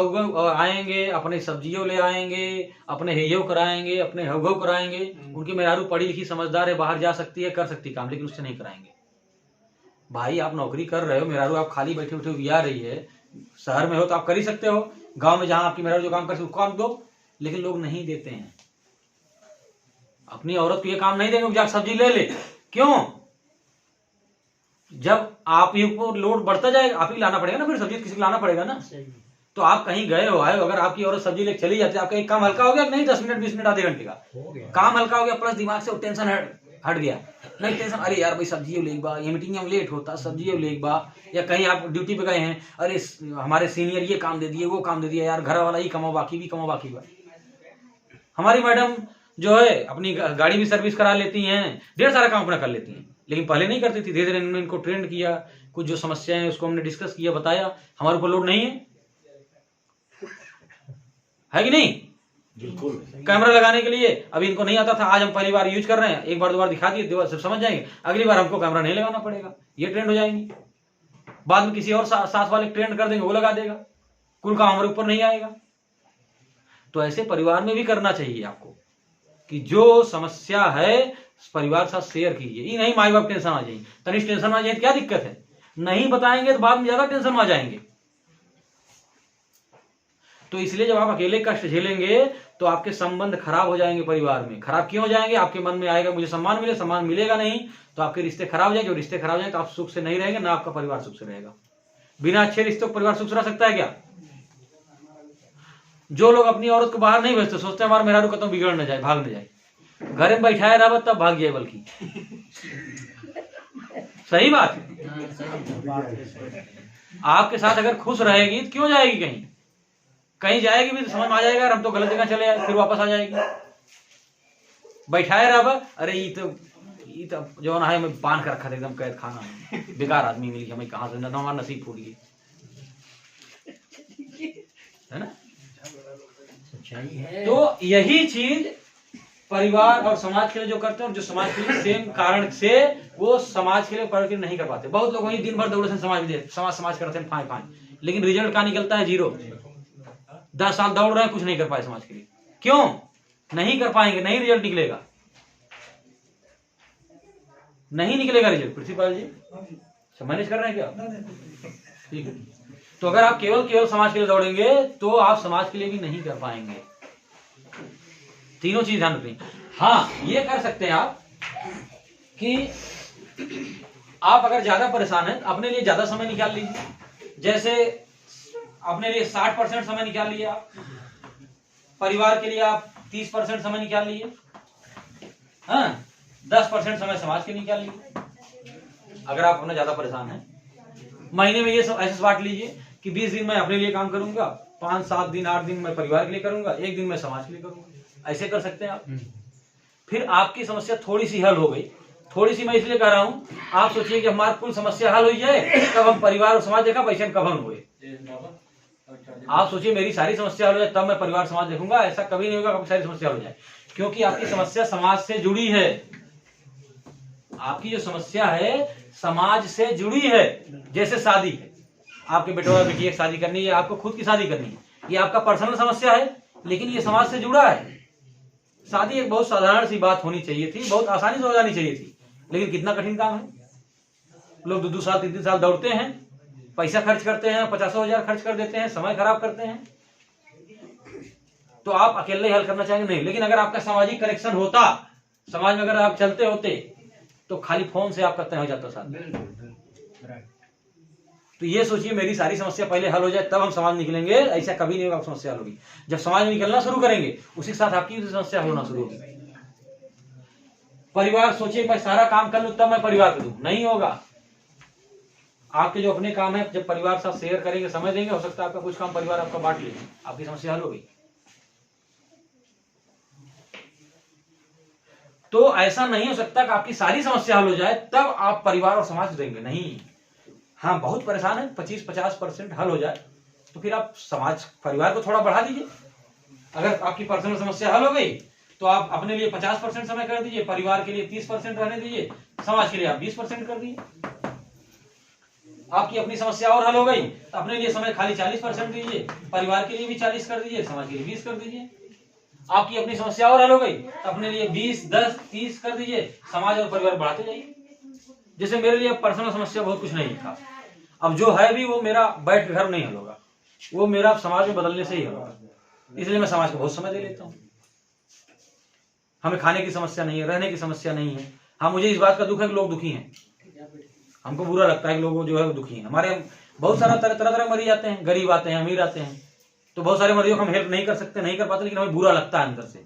आएंगे, अपने सब्जियों ले आएंगे, अपने हेयो कराएंगे, अपने हवगव कराएंगे। उनकी मेहरारू पढ़ी लिखी समझदार है, बाहर जा सकती है, कर सकती काम, लेकिन उससे नहीं कराएंगे। भाई आप नौकरी कर रहे हो, मेहरारू आप खाली बैठे बैठे उगिया रही है। शहर में हो तो आप कर ही सकते हो, गांव में जहां आपकी मेहरारू जो काम कर सकते काम दो, लेकिन लोग नहीं देते हैं। अपनी औरत को ये काम नहीं देंगे जाकर सब्जी ले ले। क्यों? जब आप ही को लोड बढ़ता जाएगा, आप ही लाना पड़ेगा ना, फिर सब्जी किसी को लाना पड़ेगा ना। तो आप कहीं गए हो आए, अगर आपकी औरत सब्जी लेकर चली जाती है, आपका एक काम हल्का हो गया नहीं? 10 मिनट 20 मिनट आधे घंटे का काम हल्का हो गया, प्लस दिमाग से टेंशन हट गया। नहीं टेंशन, अरे यार भाई सब्जी ले बा, ये मीटिंग में लेट होता, सब्जी ले बा, या कहीं आप ड्यूटी पे गए हैं, अरे हमारे सीनियर ये काम दे दिए, वो काम दे दिया, यार घर वाला ही कमाओ, बाकी भी कमाओ, बाकी बा। हमारी मैडम जो है अपनी गाड़ी भी सर्विस करा लेती हैं, ढेर सारा काम अपना कर लेती हैं, लेकिन पहले नहीं करती थी। धीरे धीरे हमने इनको ट्रेंड किया, कुछ जो समस्याएं हैं उसको हमने डिस्कस किया, बताया, हमारे ऊपर लोड नहीं है कि नहीं। बिल्कुल कैमरा लगाने के लिए अभी इनको नहीं आता था, आज हम पहली बार यूज कर रहे हैं, एक बार दो बार दिखा दिए, दो बार सब समझ जाएंगे, अगली बार हमको कैमरा नहीं लगाना पड़ेगा, ये ट्रेंड हो जाएंगे। बाद में किसी और साथ वाले ट्रेंड कर देंगे, वो लगा देगा, कुल काम हमारे ऊपर नहीं आएगा। तो ऐसे परिवार में भी करना चाहिए आपको कि जो समस्या है परिवार के साथ शेयर कीजिए। ये नहीं माई बाप टेंशन आ जाएंगे, तनिष्ठ टेंशन आ जाए तो क्या दिक्कत है, नहीं बताएंगे तो बाद में ज्यादा टेंशन आ जाएंगे। तो इसलिए जब आप अकेले कष्ट झेलेंगे तो आपके संबंध खराब हो जाएंगे परिवार में। खराब क्यों हो जाएंगे, आपके मन में आएगा मुझे सम्मान मिले, सम्मान मिलेगा नहीं तो आपके रिश्ते खराब हो जाएंगे, और रिश्ते खराब हो जाएंगे तो आप सुख से नहीं रहेंगे, ना आपका परिवार सुख से रहेगा। बिना अच्छे रिश्तों का परिवार सुख से रह सकता है क्या? जो लोग अपनी औरत को बाहर नहीं भेजते, सोचते हैं हमारा मेहरारू कतौ बिगड़ न जाए, भाग न जाए, घर में बैठाया रहा तब भाग जाए, बल्कि सही बात है। आपके साथ अगर खुश रहेगी तो क्यों जाएगी कहीं, कहीं जाएगी भी तो समझ में आ जाएगा हम तो गलत जगह चले आए, फिर वापस आ जाएगी। बैठाए रहा, अरे ये तो जो ना है मैं बांध कर रखा था एकदम कैद खाना, बेकार आदमी मिल गया, मैं कहां से हमारा नसीब फूट गई, है ना। सच्चाई है। तो यही चीज परिवार और समाज के लिए जो करते हैं, जो समाज के लिए सेम कारण से वो समाज के लिए परिवर्तन नहीं कर पाते। बहुत लोग वही दिन भर दौड़े से समाज करते हैं, फाइन फाइन, लेकिन रिजल्ट का निकलता है 0। 10 साल दौड़ रहे हैं, कुछ नहीं कर पाए समाज के लिए। क्यों नहीं कर पाएंगे? नहीं रिजल्ट निकलेगा, नहीं निकलेगा रिजल्ट। प्रिंसिपल जी मैनेज कर रहे हैं क्या? ठीक है। तो अगर आप केवल समाज के लिए दौड़ेंगे तो आप समाज के लिए भी नहीं कर पाएंगे। तीनों चीज ध्यान रखनी। हाँ, ये कर सकते हैं आप कि आप अगर ज्यादा परेशान हैं अपने लिए ज्यादा समय निकाल लीजिए। जैसे अपने लिए 60% समय निकाल लिए आप, परिवार के लिए आप 30% समय निकाल लिए, हाँ 10% समय समाज के निकाल लीजिए। अगर आप अपना ज्यादा परेशान हैं, महीने में ये सब ऐसे बांट लीजिए कि 20 दिन मैं अपने लिए काम करूंगा, 5, 7 दिन, 8 दिन मैं परिवार के लिए करूंगा, 1 दिन मैं समाज के लिए करूंगा। ऐसे कर सकते हैं आप। फिर आपकी समस्या थोड़ी सी हल हो गई। थोड़ी सी मैं इसलिए कह रहा हूं, आप सोचिए कि हमारी कुल समस्या हल हो जाए तब हम परिवार और समाज देखा, पैसे कब हम हुए। आप सोचिए मेरी सारी समस्या हल हो जाए तब मैं परिवार समाज देखूंगा, ऐसा कभी नहीं होगा। आपकी सारी समस्या हल हो जाए, क्योंकि आपकी समस्या समाज से जुड़ी है। आपकी जो समस्या है समाज से जुड़ी है। जैसे शादी है, आपके बेटे और बेटी एक शादी करनी है, आपको खुद की शादी करनी है, ये आपका पर्सनल समस्या है, लेकिन ये समाज से जुड़ा है। शादी एक बहुत साधारण सी बात होनी चाहिए थी, बहुत आसानी से हो जानी चाहिए थी, लेकिन कितना कठिन काम है। लोग 2-2 साल 3-3 साल दौड़ते हैं, पैसा खर्च करते हैं, 50,000 खर्च कर देते हैं, समय खराब करते हैं। तो आप अकेले हल करना चाहेंगे नहीं, लेकिन अगर आपका सामाजिक कनेक्शन होता, समाज में अगर आप चलते होते, तो खाली फोन से आपका तय हो जाता साथ। तो ये सोचिए मेरी सारी समस्या पहले हल हो जाए तब हम समाज निकलेंगे, ऐसा कभी नहीं होगा। समस्या हल होगी जब समाज में निकलना शुरू करेंगे, उसी के साथ आपकी भी समस्या होना शुरू होगी। परिवार सोचिए मैं सारा काम कर लूं तब मैं परिवार को दूं, नहीं होगा। आपके जो अपने काम है जब परिवार के साथ शेयर करेंगे, समय देंगे, हो सकता है आपका कुछ काम परिवार आपका बांट ले, आपकी समस्या हल हो गई। तो ऐसा नहीं हो सकता कि आपकी सारी समस्या हल हो जाए तब आप परिवार और समाज देंगे, नहीं। हाँ बहुत परेशान है, 25-50% हल हो जाए तो फिर आप समाज परिवार को थोड़ा बढ़ा दीजिए। अगर आपकी पर्सनल समस्या हल हो गई तो आप अपने लिए 50% समय कर दीजिए, परिवार के लिए 30% रहने दीजिए, समाज के लिए आप 20% कर दीजिए। आपकी अपनी समस्या और हल हो गई तो अपने लिए समय खाली 40% दीजिए, परिवार के लिए भी 40 कर दीजिए, समाज के लिए 20 कर दीजिए। आपकी अपनी समस्या और हल हो गई तो अपने लिए 20, 10, 30 कर दीजिए, समाज और परिवार बढ़ाते जाइए। जैसे मेरे लिए पर्सनल समस्या बहुत कुछ नहीं था, अब जो है भी वो मेरा बैठ के घर नहीं हल होगा, वो मेरा समाज में बदलने से ही हल होगा। इसलिए मैं समाज को बहुत समय दे लेता हूँ। हमें खाने की समस्या नहीं है, रहने की समस्या नहीं है। हाँ मुझे इस बात का दुख है कि लोग दुखी हैं, हमको बुरा लगता है कि लोग जो है दुखी हैं। हमारे बहुत सारा तरह मरीज आते हैं, गरीब आते हैं, अमीर आते हैं, तो बहुत सारे मरीजों को हम हेल्प नहीं कर सकते, नहीं कर पाते, लेकिन हमें बुरा लगता है अंदर से।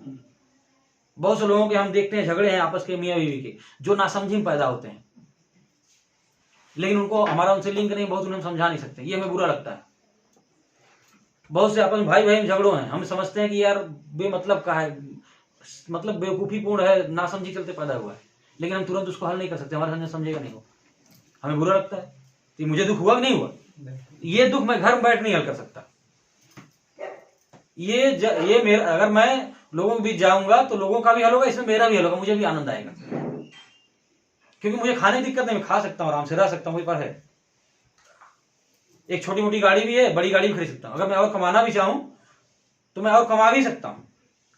बहुत से लोगों के हम देखते हैं झगड़े हैं आपस के मियाँ बीवी के, जो नासमझी में पैदा होते हैं, लेकिन उनको हमारा उनसे लिंक नहीं, बहुत उन्हें समझा नहीं सकते, ये हमें बुरा लगता है। बहुत से आपस में भाई भाई में झगड़ों हैं, हम समझते हैं कि यार बेमतलब का है, मतलब बेवकूफी पूर्ण है, नासमझी चलते पैदा हुआ है, लेकिन हम तुरंत उसको हल नहीं कर सकते, हमारा समझेगा नहीं, हो हमें बुरा लगता है। तो मुझे दुख हुआ कि नहीं हुआ, ये दुख मैं घर में बैठ नहीं हल कर सकता। ये मेरा, अगर मैं लोगों के बीच जाऊंगा तो लोगों का भी हल होगा, इसमें मेरा भी हल होगा, मुझे भी आनंद आएगा, क्योंकि मुझे खाने की दिक्कत नहीं, मैं खा सकता हूँ, आराम से रह सकता हूँ, मुझे पर है। एक छोटी मोटी गाड़ी भी है, बड़ी गाड़ी भी खरीद सकता हूँ। अगर मैं और कमाना भी चाहूं तो मैं और कमा भी सकता हूं।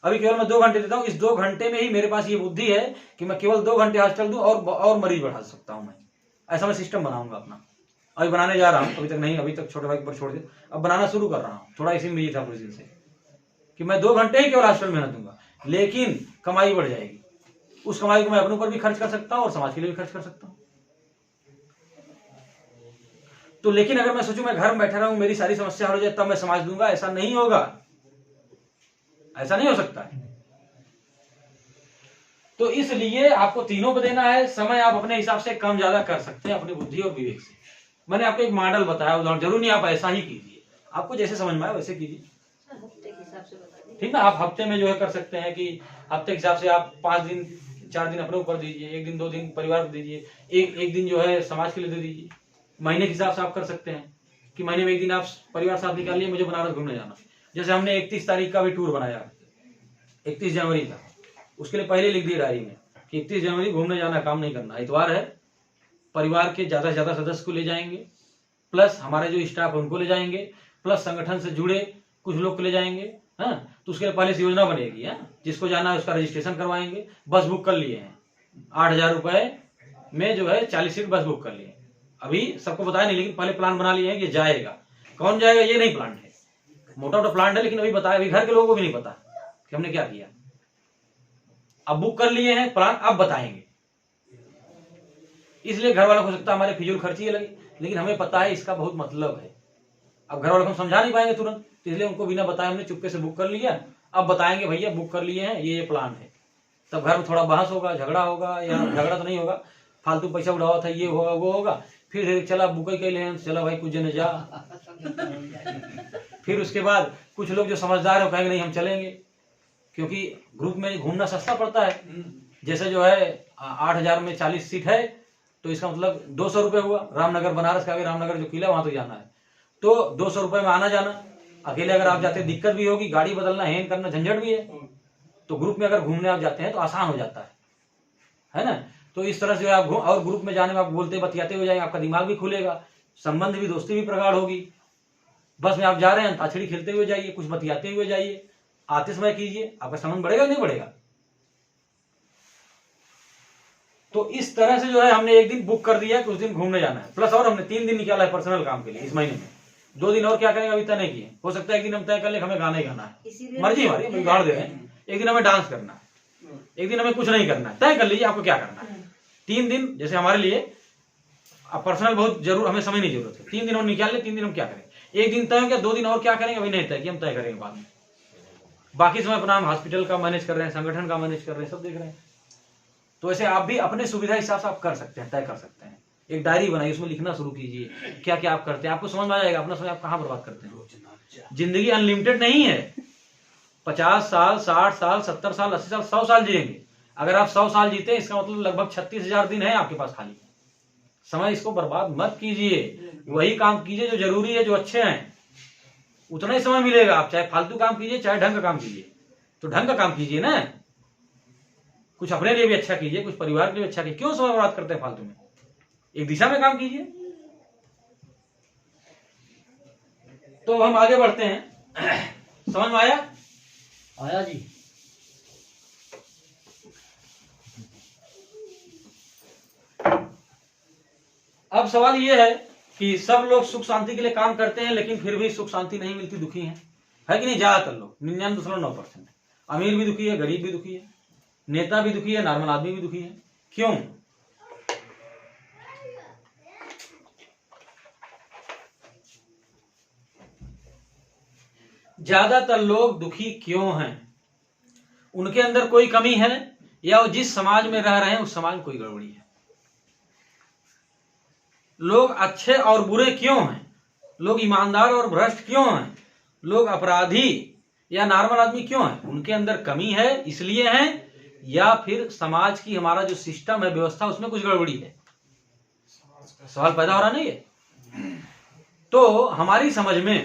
अभी केवल मैं 2 घंटे देता हूं, इस 2 घंटे में ही मेरे पास ये बुद्धि है कि मैं केवल 2 घंटे हॉस्पिटल दूं और मरीज बढ़ा सकता हूं। मैं ऐसा मैं सिस्टम बनाऊंगा अपना, अभी बनाने जा रहा हूं, अभी तक नहीं, अभी तक छोटे भाई पर छोड़ दिया, अब बनाना शुरू कर रहा हूं। थोड़ा इसी में बिजी था कुछ दिन से कि मैं 2 घंटे ही केवल हॉस्पिटल मेहनत दूंगा, लेकिन कमाई बढ़ जाएगी। उस कमाई को मैं अपने ऊपर भी खर्च कर सकता हूँ और समाज के लिए भी खर्च कर सकता हूँ। तो लेकिन अगर मैं सोचूं मैं घर में बैठा रहूं, मेरी सारी समस्या हो जाए तब मैं समाज दूंगा, ऐसा नहीं होगा, ऐसा नहीं हो सकता है। तो इसलिए आपको तीनों को देना है। समय आप अपने हिसाब से कम ज्यादा कर सकते हैं अपनी बुद्धि और विवेक से। मैंने आपको एक मॉडल बताया, उदाहरण जरूर नहीं आप ऐसा ही कीजिए, आपको जैसे समझ में आए वैसे कीजिए, ठीक ना। आप हफ्ते में जो है कर सकते हैं कि हफ्ते के हिसाब से आप 5 दिन 4 दिन अपने ऊपर दीजिए, 1 दिन 2 दिन परिवार को दीजिए, एक दिन जो है समाज के लिए दे दीजिए। महीने के हिसाब से आप कर सकते हैं कि महीने में 1 दिन आप परिवार साथ निकालिए, मुझे बनारस घूमने जाना। जैसे हमने 31 तारीख का भी टूर बनाया, 31 जनवरी का, उसके लिए पहले लिख दिया डायरी में कि 31 जनवरी घूमने जाना, काम नहीं करना, इतवार है, परिवार के ज्यादा से ज्यादा सदस्य को ले जाएंगे, प्लस हमारे जो स्टाफ है उनको ले जाएंगे, प्लस संगठन से जुड़े कुछ लोग को ले जाएंगे। हाँ, तो उसके लिए पहले से योजना बनेगी। जिसको जाना है उसका रजिस्ट्रेशन करवाएंगे। बस बुक कर लिए हैं, 8,000 रुपए में जो है 40 सीट बस बुक कर लिए। अभी सबको बताया नहीं, लेकिन पहले प्लान बना लिए हैं कि जाएगा। कौन जाएगा ये नहीं प्लान है, मोटा मोटा प्लान है, लेकिन अभी बताया, अभी घर के लोगों को भी नहीं पता कि हमने क्या किया। अब बुक कर लिए हैं, प्लान अब बताएंगे। इसलिए घर वालों को हो सकता है हमारे फिजूल खर्ची लगे, लेकिन हमें पता है इसका बहुत मतलब है। अब घर वालों को हम समझा नहीं पाएंगे तुरंत, इसलिए उनको बिना बताए हमने चुपके से बुक कर लिया। अब बताएंगे भैया बुक कर लिए हैं, ये प्लान है। तब घर में थोड़ा बहस होगा, झगड़ा होगा, या झगड़ा तो नहीं होगा, फालतू पैसा उड़ावा था, ये होगा वो होगा। फिर चला बुक ही ले, चला भाई कुछ जने जा। फिर उसके बाद कुछ लोग जो समझदार हो कहेंगे नहीं हम चलेंगे, क्योंकि ग्रुप में घूमना सस्ता पड़ता है। जैसे जो है 8,000 में 40 सीट है, तो इसका मतलब 200 रुपए हुआ। रामनगर बनारस का, रामनगर जो किला वहां तो जाना है, तो 200 रुपए में आना जाना। अकेले अगर आप जाते दिक्कत भी होगी, गाड़ी बदलना, हैंड करना झंझट भी है। तो ग्रुप में अगर घूमने आप जाते हैं तो आसान हो जाता है ना। तो इस तरह से आप और ग्रुप में जाने में आप बोलते बतियाते हो जाएंगे, आपका दिमाग भी खुलेगा, संबंध भी, दोस्ती भी प्रगाढ़ होगी। बस में आप जा रहे हैं, अंताक्षरी खेलते हुए जाइए, कुछ बतियाते हुए जाइए, आते समय कीजिए, आपका संबंध बढ़ेगा नहीं बढ़ेगा। तो इस तरह से जो है हमने 1 दिन बुक कर दिया कि उस दिन घूमने जाना है, प्लस और हमने 3 दिन निकाला है पर्सनल काम के लिए इस महीने में। 2 दिन और क्या करेंगे अभी तय नहीं किए, हो सकता है 1 दिन हम तय कर ले हमें गाना ही गाना है, मर्जी हमारी, हम गाड़ दे रहे हैं। 1 दिन हमें डांस करना है, 1 दिन हमें कुछ नहीं करना है, तय कर लीजिए आपको क्या करना है। 3 दिन जैसे हमारे लिए अब पर्सनल बहुत जरूर, हमें समय नहीं जरूरत है, 3 दिन हम निकाल ले, 3 दिन हम क्या करें। 1 दिन तय हो गया, 2 दिन और क्या करेंगे अभी नहीं तय कि हम तय करेंगे बाद में। बाकी समय अपना हम हॉस्पिटल का मैनेज कर रहे हैं, संगठन का मैनेज कर रहे हैं, सब देख रहे हैं। तो ऐसे आप भी अपने सुविधा हिसाब से आप कर सकते हैं, तय कर सकते हैं। एक डायरी बनाइए, उसमें लिखना शुरू कीजिए क्या क्या आप करते हैं, आपको समझ में आ जाएगा अपना समय आप कहाँ बर्बाद करते हैं। जिंदगी अनलिमिटेड नहीं है, 50 साल, 60 साल, 70 साल, 80 साल, 100 साल जिएंगे। अगर आप 100 साल जीते हैं, इसका मतलब लगभग 36,000 दिन है आपके पास खाली। समय इसको बर्बाद मत कीजिए, वही काम कीजिए जो जरूरी है, जो अच्छे हैं, उतना ही समय मिलेगा। आप चाहे फालतू काम कीजिए, चाहे ढंग का काम कीजिए, तो ढंग का काम कीजिए ना, कुछ अपने लिए भी अच्छा कीजिए, कुछ परिवार के लिए भी अच्छा कीजिए। क्यों समय बर्बाद करते हैं फालतू में, एक दिशा में काम कीजिए। तो हम आगे बढ़ते हैं, समझ में आया? आया जी। अब सवाल यह है कि सब लोग सुख शांति के लिए काम करते हैं, लेकिन फिर भी सुख शांति नहीं मिलती, दुखी हैं, है कि नहीं? ज्यादातर लोग 99.9%, अमीर भी दुखी है, गरीब भी दुखी है, नेता भी दुखी है, नॉर्मल आदमी भी दुखी है। क्यों? ज्यादातर लोग दुखी क्यों हैं? उनके अंदर कोई कमी है या वो जिस समाज में रह रहे हैं उस समाज में कोई गड़बड़ी है। लोग अच्छे और बुरे क्यों हैं, लोग ईमानदार और भ्रष्ट क्यों हैं, लोग अपराधी या नॉर्मल आदमी क्यों है, उनके अंदर कमी है इसलिए है, या फिर समाज की हमारा जो सिस्टम है, व्यवस्था, उसमें कुछ गड़बड़ी है। सवाल पैदा हो रहा नहीं है। तो हमारी समझ में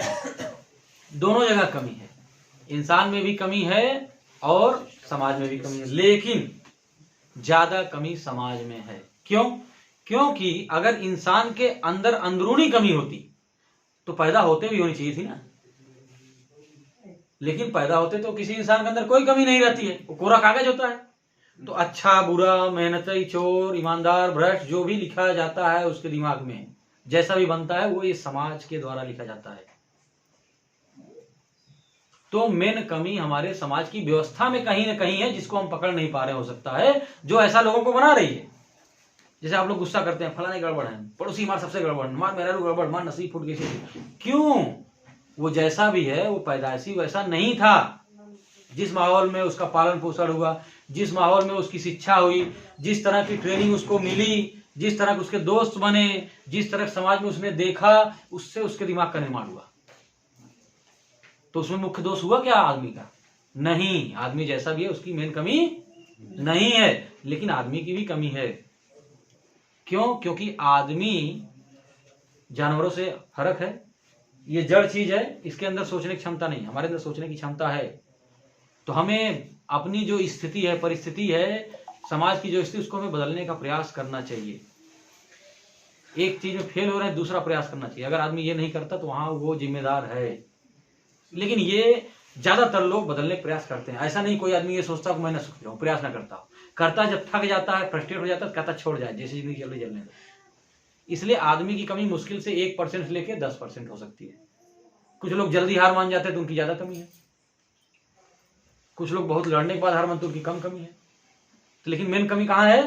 दोनों जगह कमी है, इंसान में भी कमी है और समाज में भी कमी है, लेकिन ज्यादा कमी समाज में है। क्यों? क्योंकि अगर इंसान के अंदर अंदरूनी कमी होती तो पैदा होते भी होनी चाहिए थी ना, लेकिन पैदा होते तो किसी इंसान के अंदर कोई कमी नहीं रहती है, वो कोरा कागज होता है। तो अच्छा बुरा, मेहनती, चोर, ईमानदार, भ्रष्ट जो भी लिखा जाता है उसके दिमाग में जैसा भी बनता है वो ये समाज के द्वारा लिखा जाता है। तो मेन कमी हमारे समाज की व्यवस्था में कहीं ना कहीं है, जिसको हम पकड़ नहीं पा रहे, हो सकता है, जो ऐसा लोगों को बना रही है। जैसे आप लोग गुस्सा करते हैं, फलाने गड़बड़ है, पड़ोसी मार सबसे गड़बड़, मार मेरा गड़बड़, मार नसीब फूट गई। क्यों? वो जैसा भी है वो पैदाइशी वैसा नहीं था। जिस माहौल में उसका पालन पोषण हुआ, जिस माहौल में उसकी शिक्षा हुई, जिस तरह की ट्रेनिंग उसको मिली, जिस तरह के उसके दोस्त बने, जिस तरह समाज में उसने देखा, उससे उसके दिमाग का निर्माण हुआ। तो उसमें मुख्य दोष हुआ क्या आदमी का? नहीं, आदमी जैसा भी है उसकी मेन कमी नहीं है, लेकिन आदमी की भी कमी है। क्यों? क्योंकि आदमी जानवरों से फर्क है, ये जड़ चीज है, इसके अंदर सोचने की क्षमता नहीं, हमारे अंदर सोचने की क्षमता है। तो हमें अपनी जो स्थिति है, परिस्थिति है, समाज की जो स्थिति, उसको हमें बदलने का प्रयास करना चाहिए। एक चीज में फेल हो रहे हैं, दूसरा प्रयास करना चाहिए। अगर आदमी ये नहीं करता तो वहां वो जिम्मेदार है, लेकिन ये ज्यादातर लोग बदलने का प्रयास करते हैं। ऐसा नहीं कोई आदमी ये सोचता कि मैं न जाऊं, प्रयास ना करता जब थक जाता है, फ्रस्ट्रेट हो जाता है, कहता छोड़ जाए, जैसे जिंदगी चल रही चलने दो। इसलिए आदमी की कमी मुश्किल से 1% से लेकर 10% हो सकती है। कुछ लोग जल्दी हार मान जाते हैं तो उनकी ज्यादा कमी है, कुछ लोग बहुत लड़ने के बाद हार मानते उनकी कम कमी है। तो लेकिन मेन कमी कहाँ है?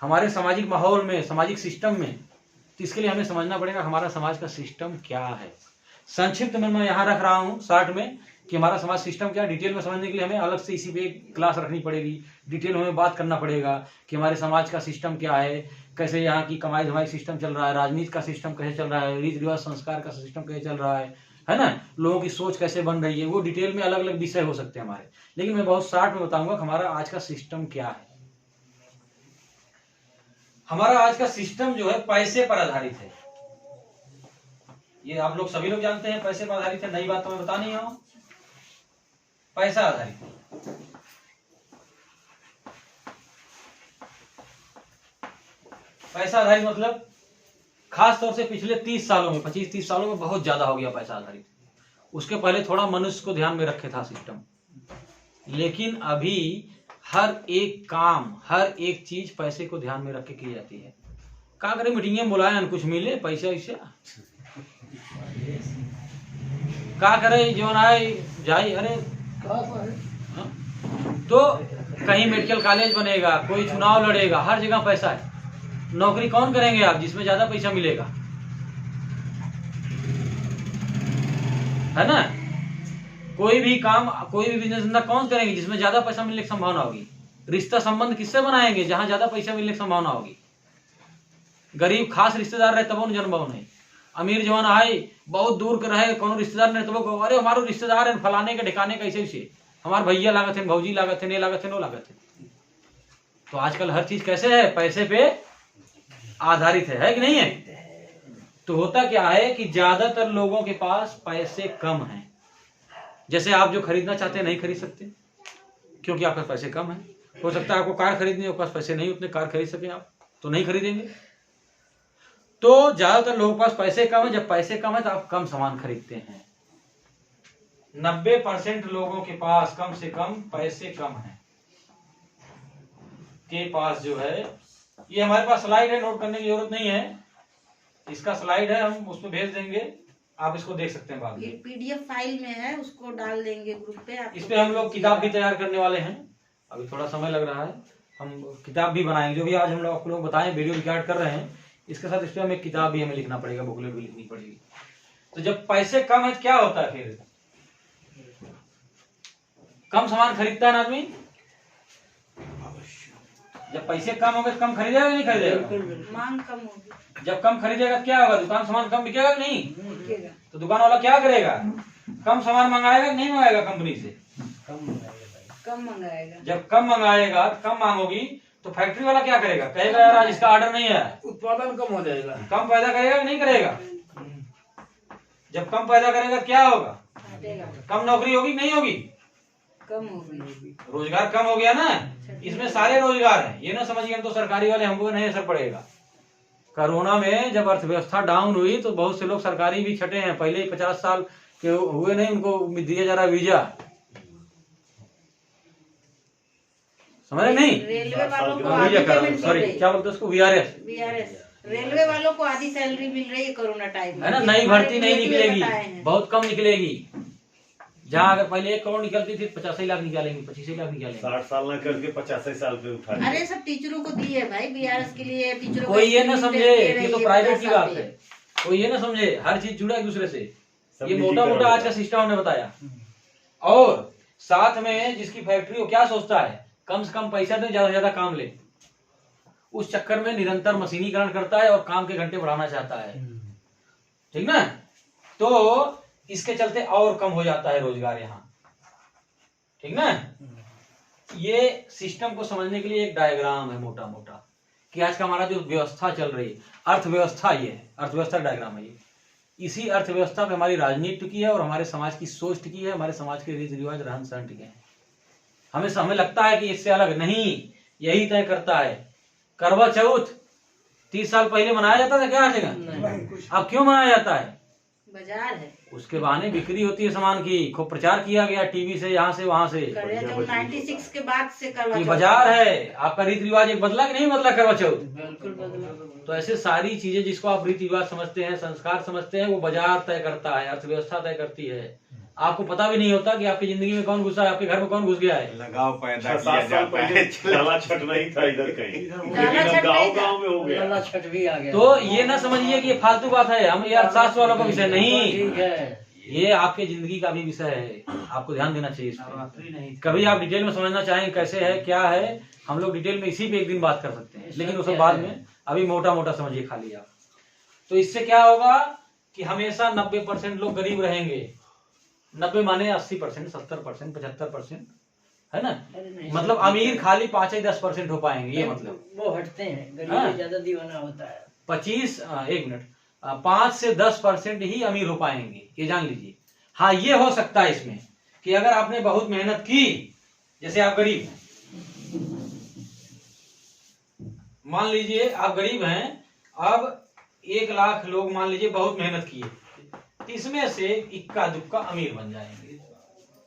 हमारे सामाजिक माहौल में, सामाजिक सिस्टम में। तो इसके लिए हमें समझना पड़ेगा हमारा समाज का सिस्टम क्या है। संक्षिप्त में मैं यहाँ रख रहा हूँ शॉर्ट में कि हमारा समाज सिस्टम क्या है। डिटेल में समझने के लिए हमें अलग से इसी पे एक क्लास रखनी पड़ेगी, डिटेल में हमें बात करना पड़ेगा कि हमारे समाज का सिस्टम क्या है, कैसे यहाँ की कमाई धमाई सिस्टम चल रहा है, राजनीति का सिस्टम कैसे चल रहा है, रीति रिवाज संस्कार का सिस्टम कैसे चल रहा है ना, लोगों की सोच कैसे बन रही है। वो डिटेल में अलग अलग विषय हो सकते हैं हमारे, लेकिन मैं बहुत शॉर्ट में बताऊंगा कि हमारा आज का सिस्टम क्या है। हमारा आज का सिस्टम जो है पैसे पर आधारित है। ये आप लोग सभी लोग जानते हैं पैसे पर आधारित है, नई बात तो मैं बता नहीं हूं। पैसा आधारित, पैसा आधारित मतलब खास तौर से पिछले 30 सालों में, 25-30 सालों में बहुत ज्यादा हो गया पैसा आधारित। उसके पहले थोड़ा मनुष्य को ध्यान में रखे था सिस्टम, लेकिन अभी हर एक काम, हर एक चीज पैसे को ध्यान में रख के की जाती है। क्या करें, मीटिंग में बुलाए कुछ मिले पैसा वैसे, क्या करे जो आए जाए, अरे तो कहीं मेडिकल कॉलेज बनेगा, कोई चुनाव लड़ेगा, हर जगह पैसा है। नौकरी कौन करेंगे आप? जिसमें ज्यादा पैसा मिलेगा, है ना। कोई भी काम, कोई भी बिजनेस धंधा कौन करेंगे? जिसमें ज्यादा पैसा मिलने की संभावना होगी। रिश्ता संबंध किससे बनाएंगे? जहां ज्यादा पैसा मिलने की संभावना होगी। गरीब खास रिश्तेदार रहे तब जन्म नहीं, अमीर जवान आए बहुत दूर के रहे, कौन रिश्तेदार नहीं तब, अरे हमारे रिश्तेदार है फलाने के ठिकाने कैसे से, हमारे भैया लागत है, भौजी लागत है, ने लागत है, नो लागत है। तो आजकल हर चीज कैसे है? पैसे पे आधारित है कि नहीं है? तो होता क्या है कि ज्यादातर लोगों के पास पैसे कम हैं। जैसे आप जो खरीदना चाहते हैं नहीं खरीद सकते क्योंकि आपके पास पैसे कम है। हो सकता है आपको कार खरीदनी, आपके पास पैसे नहीं उतने कार खरीद सके आप, तो नहीं खरीदेंगे। तो ज्यादातर लोगों के पास पैसे कम है। जब पैसे कम है तो आप कम सामान खरीदते हैं। 90% लोगों के पास कम से कम पैसे कम है के पास जो है। ये हमारे पास स्लाइड है, नोट करने की जरूरत नहीं है, इसका स्लाइड है, हम उसमें भेज देंगे, आप इसको देख सकते हैं बाद में। PDF फाइल में है, उसको डाल देंगे ग्रुप पे। इस पे हम लोग किताब भी तैयार करने वाले हैं। अभी थोड़ा समय लग रहा है, हम किताब भी बनाएंगे। जो भी आज हम लोग आप लोग बताएं, वीडियो रिकॉर्ड कर रहे हैं, इसके साथ इस पे हमें किताब भी हमें लिखना पड़ेगा, बुकलेट भी लिखनी पड़ेगी। तो जब पैसे कम है क्या होता है? फिर कम सामान खरीदता है ना आदमी, जब पैसे कम होंगे तो कम खरीदेगा नहीं खरीदेगा? मांग कम होगी। जब कम खरीदेगा तो क्या होगा, दुकान सामान कम बिकेगा कि नहीं? बिकेगा। तो दुकान वाला क्या करेगा, कम सामान मंगाएगा कि नहीं मंगाएगा कंपनी से? कम मंगाएगा भाई। कम मंगाएगा। जब कम मंगाएगा, कम मांग होगी, तो फैक्ट्री वाला क्या करेगा, कहेगा यार आज इसका ऑर्डर नहीं है, उत्पादन कम हो जाएगा। कम पैदा करेगा कि नहीं करेगा? जब कम पैदा करेगा क्या होगा, घटेगा। कम नौकरी होगी कि नहीं होगी? कम होगी। रोजगार कम हो गया ना, इसमें सारे रोजगार हैं, ये ना समझिए हम तो सरकारी वाले, हमको नहीं असर पड़ेगा। कोरोना में जब अर्थव्यवस्था डाउन हुई तो बहुत से लोग सरकारी भी छटे हैं, पहले ही 50 साल के हुए नहीं, उनको दिया जा रहा वीजा, समझ रहे नहीं? रेलवे वालों को वीजा आधी कर, पेमेंट मिल सॉरी रही क्या बोलते हैं उसको, वीआरएस। VRS। रेलवे वालों को आधी सैलरी मिल रही है कोरोना टाइम में। है ना, नई भर्ती नहीं हमारे निकलेगी, बताए हैं। बहुत कम निकलेगी। जहाँ अगर पहले 1 करोड़ निकलती थी 85 लाख निकालेंगे, 25 लाख निकालेंगे। 60 साल न करके 85 साल पे उठा लिया। अरे सब टीचरों को दी है भाई, VRS के लिए टीचरों को कोई ये ना स्कीम समझे दे कि रही तो है प्राइवेट की 50 बात साल है, पे। कोई ये ना समझे हर चीज जुड़ा एक दूसरे से, सब ये निजी मोटा करण मोटा आज होगा। का सिस्टम हमने बताया। और साथ में जिसकी फैक्ट्री हो क्या सोचता है, कम से कम पैसा दे, ज्यादा से ज्यादा काम ले, उस चक्कर में निरंतर मशीनीकरण करता है और काम के घंटे बढ़ाना चाहता है, ठीक ना? तो इसके चलते और कम हो जाता है रोजगार यहाँ, ठीक ना? ये सिस्टम को समझने के लिए एक डायग्राम है मोटा मोटा, कि आज का हमारा जो व्यवस्था चल रही है, अर्थव्यवस्था, ये है अर्थव्यवस्था का डायग्राम है ये। इसी अर्थव्यवस्था पे हमारी राजनीति टिकी है और हमारे समाज की सोच टिकी है, हमारे समाज के रीति रिवाज रहन सहन टिके हैं। हमें लगता है कि इससे अलग नहीं, यही तय करता है। करवा चौथ 30 साल पहले मनाया जाता था क्या हर जगह, अब क्यों मनाया जाता है? बाजार है। उसके बहाने बिक्री होती है सामान की, खूब प्रचार किया गया टीवी से, यहाँ से वहां से, करवा चौथ 96 के बाद से करवा कि चौथ बाजार है। आपका रीति रिवाज एक बदला कि नहीं बदला करवा चौथ? बिल्कुल बदला। तो ऐसे सारी चीजें जिसको आप रीति रिवाज समझते हैं, संस्कार समझते हैं, वो बाजार तय करता है, अर्थव्यवस्था तय करती है। आपको पता भी नहीं होता कि आपकी जिंदगी में कौन घुसा है, आपके घर में कौन घुस गया है। लगाव पैदा 6-7 किया साल जाता है। पहले लाला छठ नहीं था इधर कहीं, लाला लेकिन छठ अब गाँव नहीं था। गाँव में हो गया। लाला छठ भी आ गया। तो ये ना समझिए कि ये फालतू बात है, हम ये अर्थशास्त्र वालों का विषय नहीं, ठीक है। ये आपके जिंदगी का भी विषय है, आपको ध्यान देना चाहिए इस पे। नवरात्रि नहीं। कभी आप डिटेल में समझना चाहें कैसे है क्या है, हम लोग डिटेल में इसी पे एक दिन बात कर सकते हैं, लेकिन उस बाद में अभी मोटा मोटा समझिए खाली आप। तो इससे क्या होगा कि हमेशा 90% लोग गरीब रहेंगे। 90 माने 80%, 70%, 75%, है ना? अरे नहीं, मतलब अमीर खाली 5-10% हो पाएंगे, ये मतलब वो हटते हैं, हाँ। गरीब ज्यादा दीवाना होता है। 5 से 10% ही अमीर हो पाएंगे, ये जान लीजिए। हाँ, ये हो सकता है इसमें कि अगर आपने बहुत मेहनत की, जैसे आप गरीब हैं, मान लीजिए आप गरीब हैं, अब 1 लाख लोग मान लीजिए बहुत मेहनत किए, इसमें से इक्का दुक्का अमीर बन जाएंगे,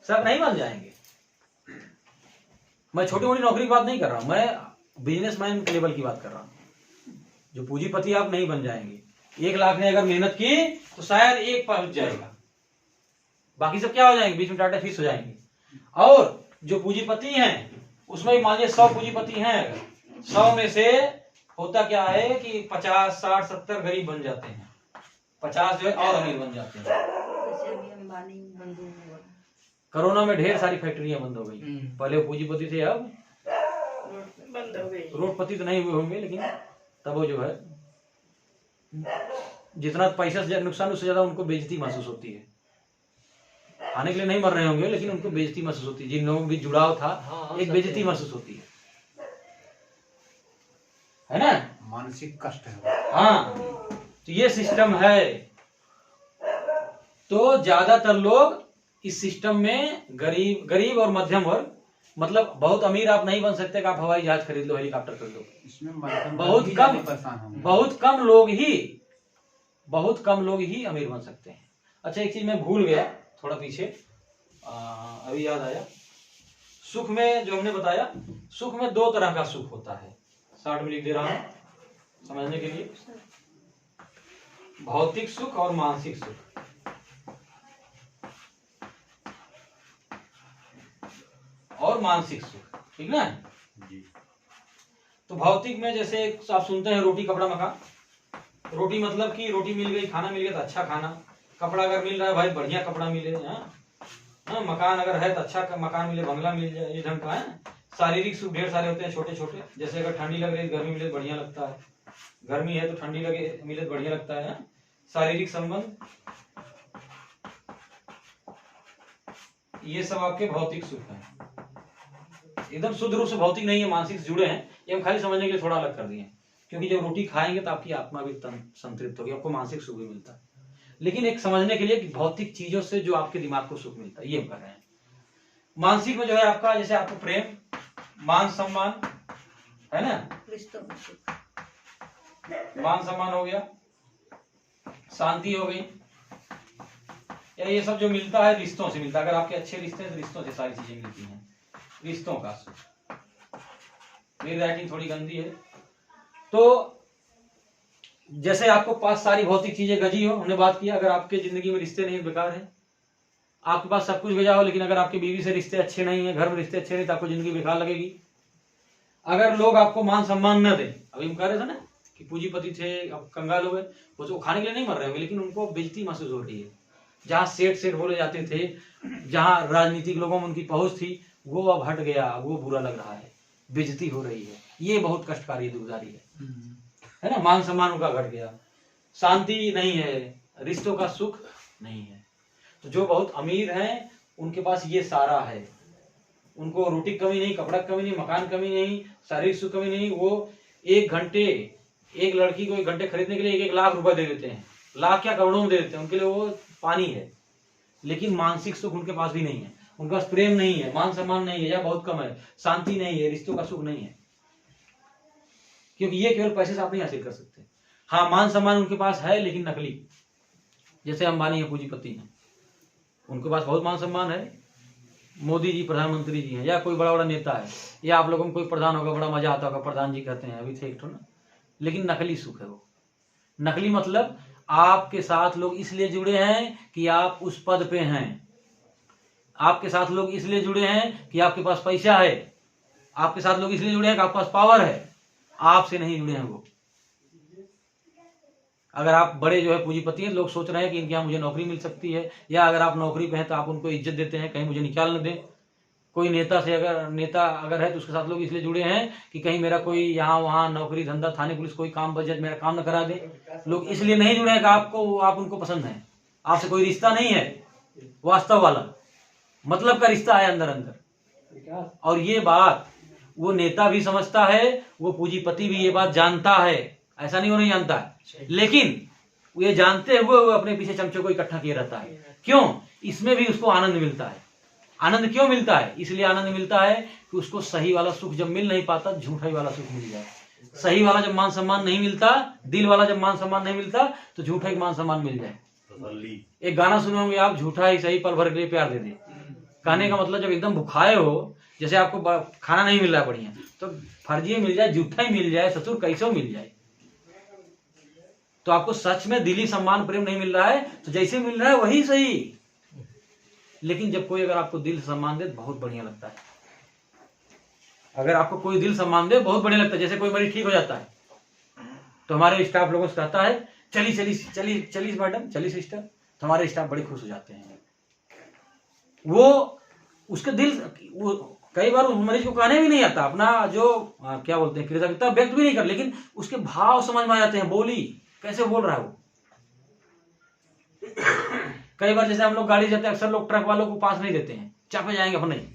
सब नहीं बन जाएंगे। मैं छोटी मोटी नौकरी की बात नहीं कर रहा हूं, मैं बिजनेसमैन के लेवल की बात कर रहा हूं। जो पूंजीपति आप नहीं बन जाएंगे। 1 लाख ने अगर मेहनत की तो शायद 1 पहुंच जाएगा, बाकी सब क्या हो जाएंगे, बीच में टाटा फिश हो जाएंगे। और जो पूंजीपति हैं उसमें मान लीजिए 100 पूंजीपति हैं, 100 में से होता क्या है कि 50, 60, 70 गरीब बन जाते हैं, 50 जो है और अमीर बन जाते हैं। जैसे अभी अंबानी बंधु में बोला। कोरोना में ढेर सारी फैक्ट्रियां बंद हो गई। पहले वो पूंजीपति थे, अब बंद हो गई। करोड़पति तो नहीं हुए होंगे, लेकिन तब वो जो है जितना पैसा से नुकसान, उससे ज्यादा उनको बेइज्जती महसूस होती है। खाने के लिए नहीं मर रहे होंगे, लेकिन उनको बेइज्जती महसूस होती है। जिन लोगों के बीच जुड़ाव था, एक बेइज्जती महसूस होती है ना? मानसिक कष्ट है। हाँ, तो ये सिस्टम है। तो ज्यादातर लोग इस सिस्टम में गरीब और मध्यम वर्ग, मतलब बहुत अमीर आप नहीं बन सकते कि आप हवाई जहाज खरीद लो, हेलीकॉप्टर खरीद लो। इसमें बहुत कम लोग ही अमीर बन सकते हैं। अच्छा, एक चीज मैं भूल गया थोड़ा पीछे, अभी याद आया। सुख में जो हमने बताया, सुख में 2 तरह का सुख होता है, शॉर्ट में लिख दे रहा हूं समझने के लिए। भौतिक सुख और मानसिक सुख। और मानसिक सुख, ठीक ना? तो भौतिक में जैसे आप सुनते हैं रोटी कपड़ा मकान। रोटी मतलब कि रोटी मिल गई, खाना मिल गया तो अच्छा खाना, कपड़ा अगर मिल रहा है भाई बढ़िया कपड़ा मिले, हाँ? हाँ, मकान अगर है तो अच्छा मकान मिले, बंगला मिल जाए, ये ढंग का है। शारीरिक सुख ढेर सारे होते हैं छोटे छोटे, जैसे अगर ठंडी लग रही है गर्मी मिले बढ़िया लगता है, गर्मी है तो ठंडी लगे मिले तो बढ़िया लगता है। शारीरिक संबंध, ये सब आपके भौतिक सुख है। एकदम शुद्ध रूप से भौतिक नहीं है, मानसिक से जुड़े हैं। ये हम खाली समझने के लिए थोड़ा अलग कर दिए, क्योंकि जब रोटी खाएंगे तो आपकी आत्मा भी संतृप्त होगी, आपको मानसिक सुख भी मिलता है। लेकिन एक समझने के लिए कि भौतिक चीजों से जो आपके दिमाग को सुख मिलता है, ये हम कर रहे हैं। मानसिक में जो है आपका, जैसे आपको प्रेम, मान सम्मान है ना, रिश्तों में सुख। मान सम्मान हो गया, शांति हो गई, या ये सब जो मिलता है रिश्तों से मिलता है। अगर आपके अच्छे रिश्ते हैं तो रिश्तों से सारी चीजें मिलती हैं, रिश्तों का सुख। मेरी राइटिंग थोड़ी गंदी है। तो जैसे आपको पास सारी भौतिक चीजें गजी हो, हमने बात किया, अगर आपके जिंदगी में रिश्ते नहीं, बेकार है। आपके पास सब कुछ गजा हो, लेकिन अगर आपकी बीवी से रिश्ते अच्छे नहीं है, घर में रिश्ते अच्छे नहीं, तो आपको जिंदगी बेकार लगेगी। अगर लोग आपको मान सम्मान न दें, अभी हम कह रहे थे ना कि पूंजीपति थे, अब कंगाल हो गए, वो खाने के लिए नहीं मर रहे होंगे, लेकिन उनको बेइज्जती महसूस हो रही है। जहाँ सेठ बोले जाते थे, जहाँ राजनीतिक लोगों में उनकी पहुंच थी, वो अब हट गया, वो बुरा लग रहा है, बेइज्जती हो रही है। ये बहुत कष्टकारी दुखदारी है ना। मान सम्मान उनका घट गया, शांति नहीं है, रिश्तों का सुख नहीं है। तो जो बहुत अमीर हैं उनके पास ये सारा है, उनको रोटी की कमी नहीं, कपड़ा की कमी नहीं, मकान कमी नहीं, शारीरिक सुख कमी नहीं। वो एक घंटे, एक लड़की को 1 घंटे खरीदने के लिए 1 लाख रुपए दे देते हैं, लाख क्या करोड़ों में दे देते हैं, उनके लिए वो पानी है। लेकिन मानसिक सुख उनके पास भी नहीं है, उनके पास प्रेम नहीं है, मान सम्मान नहीं है, या बहुत कम है, शांति नहीं है, रिश्तों का सुख नहीं है, क्योंकि ये केवल पैसे से आप नहीं हासिल कर सकते। हाँ, मान सम्मान उनके पास है, लेकिन नकली। जैसे अंबानी है, पूंजीपति हैं, उनके पास बहुत मान सम्मान है, मोदी जी प्रधानमंत्री जी हैं, या कोई बड़ा बड़ा नेता है, या आप लोगों में कोई प्रधान होगा, बड़ा मजा आता होगा, प्रधान जी कहते हैं, अभी थे एक ठो ना। लेकिन नकली सुख है वो। नकली मतलब आपके साथ लोग इसलिए जुड़े हैं कि आप उस पद पे हैं, आपके साथ लोग इसलिए जुड़े हैं कि आपके पास पैसा है, आपके साथ लोग इसलिए जुड़े हैं कि आपके पास पावर है, आपसे नहीं जुड़े हैं वो। अगर आप बड़े जो है पूंजीपति हैं, लोग सोच रहे हैं कि इनके यहाँ मुझे नौकरी मिल सकती है, या अगर आप नौकरी पे हैं तो आप उनको इज्जत देते हैं, कहीं मुझे निकाल न दें। कोई नेता अगर है तो उसके साथ लोग इसलिए जुड़े हैं कि कहीं मेरा कोई यहाँ वहाँ नौकरी धंधा, थाने पुलिस, कोई काम बजट मेरा काम न करा दे। लोग इसलिए नहीं जुड़े हैं कि आप उनको पसंद है, आपसे कोई रिश्ता नहीं है वास्तव वाला, मतलब का रिश्ता है अंदर अंदर। और ये बात वो नेता भी समझता है, वो पूंजीपति भी ये बात जानता है, ऐसा नहीं वो नहीं जानता है, लेकिन ये जानते हुए वो अपने पीछे चमचों को इकट्ठा किए रहता है। क्यों? इसमें भी उसको आनंद मिलता है। आनंद क्यों मिलता है? इसलिए आनंद मिलता है कि उसको सही वाला सुख जब मिल नहीं पाता, झूठा ही वाला सुख मिल जाए। सही वाला जब मान सम्मान नहीं मिलता, दिल वाला जब मान सम्मान नहीं मिलता, तो झूठा ही मान सम्मान मिल जाए। एक गाना सुने होंगे आप, झूठा ही सही पल भर के लिए प्यार दे दे। कहने का मतलब जब एकदम भुखाए हो, जैसे आपको खाना नहीं मिल रहा है बढ़िया, तो फर्जी मिल जाए, झूठा ही मिल जाए, ससुर कैसे मिल जाए। तो आपको सच में दिली सम्मान प्रेम नहीं मिल रहा है, तो जैसे मिल रहा है वही सही। लेकिन जब कोई अगर आपको दिल सम्मान दे, बहुत बढ़िया लगता है। अगर आपको कोई दिल सम्मान दे, बहुत बढ़िया लगता है। जैसे कोई मरीज ठीक हो जाता है, तो हमारे स्टाफ लोगों से कहता है चली मैडम, चली सिस्टर, तो हमारे स्टाफ बड़े खुश हो जाते हैं। वो उसके दिल, वो कई बार उस मरीज को कहने भी नहीं आता, अपना जो क्या बोलते हैं कृतज्ञता व्यक्त भी नहीं कर, लेकिन उसके भाव समझ में आ जाते हैं, बोली कैसे बोल रहा है वो। कई बार जैसे हम लोग गाड़ी जाते हैं, अक्सर लोग ट्रक वालों को पास नहीं देते हैं, चापे जाएंगे अपन नहीं।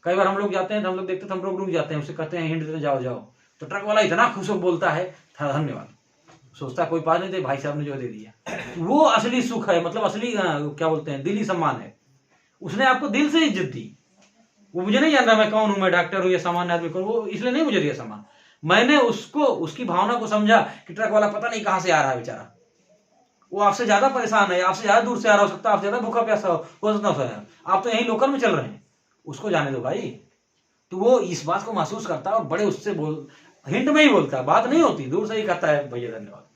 कई बार हम लोग जाते हैं तो हम लोग देखते हैं, हम लोग रुक जाते हैं, उससे कहते हैं हिंट देते जाओ जाओ, तो ट्रक वाला इतना खुश हो बोलता है धन्यवाद, सोचता कोई पास नहीं दे, भाई साहब ने जो दे दिया। वो असली सुख है, मतलब असली क्या बोलते हैं दिली सम्मान है। उसने आपको दिल से इज्जत दी। वो मुझे नहीं जान रहा मैं कौन हूं, मैं डॉक्टर हूं या सामान्य आदमी कौन, वो इसलिए नहीं मुझे दिया सम्मान। मैंने उसको, उसकी भावना को समझा कि ट्रक वाला पता नहीं कहां से आ रहा है बेचारा, वो आपसे ज्यादा परेशान है, आपसे ज्यादा दूर से आ रहा हो सकता है, आपसे ज्यादा भूखा प्यासा हो सकता है, आप तो यही लोकल में चल रहे हैं, उसको जाने दो भाई। तो वो इस बात को महसूस करता है और बड़े उससे हिंट में ही बोलता है, बात नहीं होती, दूर से ही कहता है भैया धन्यवाद,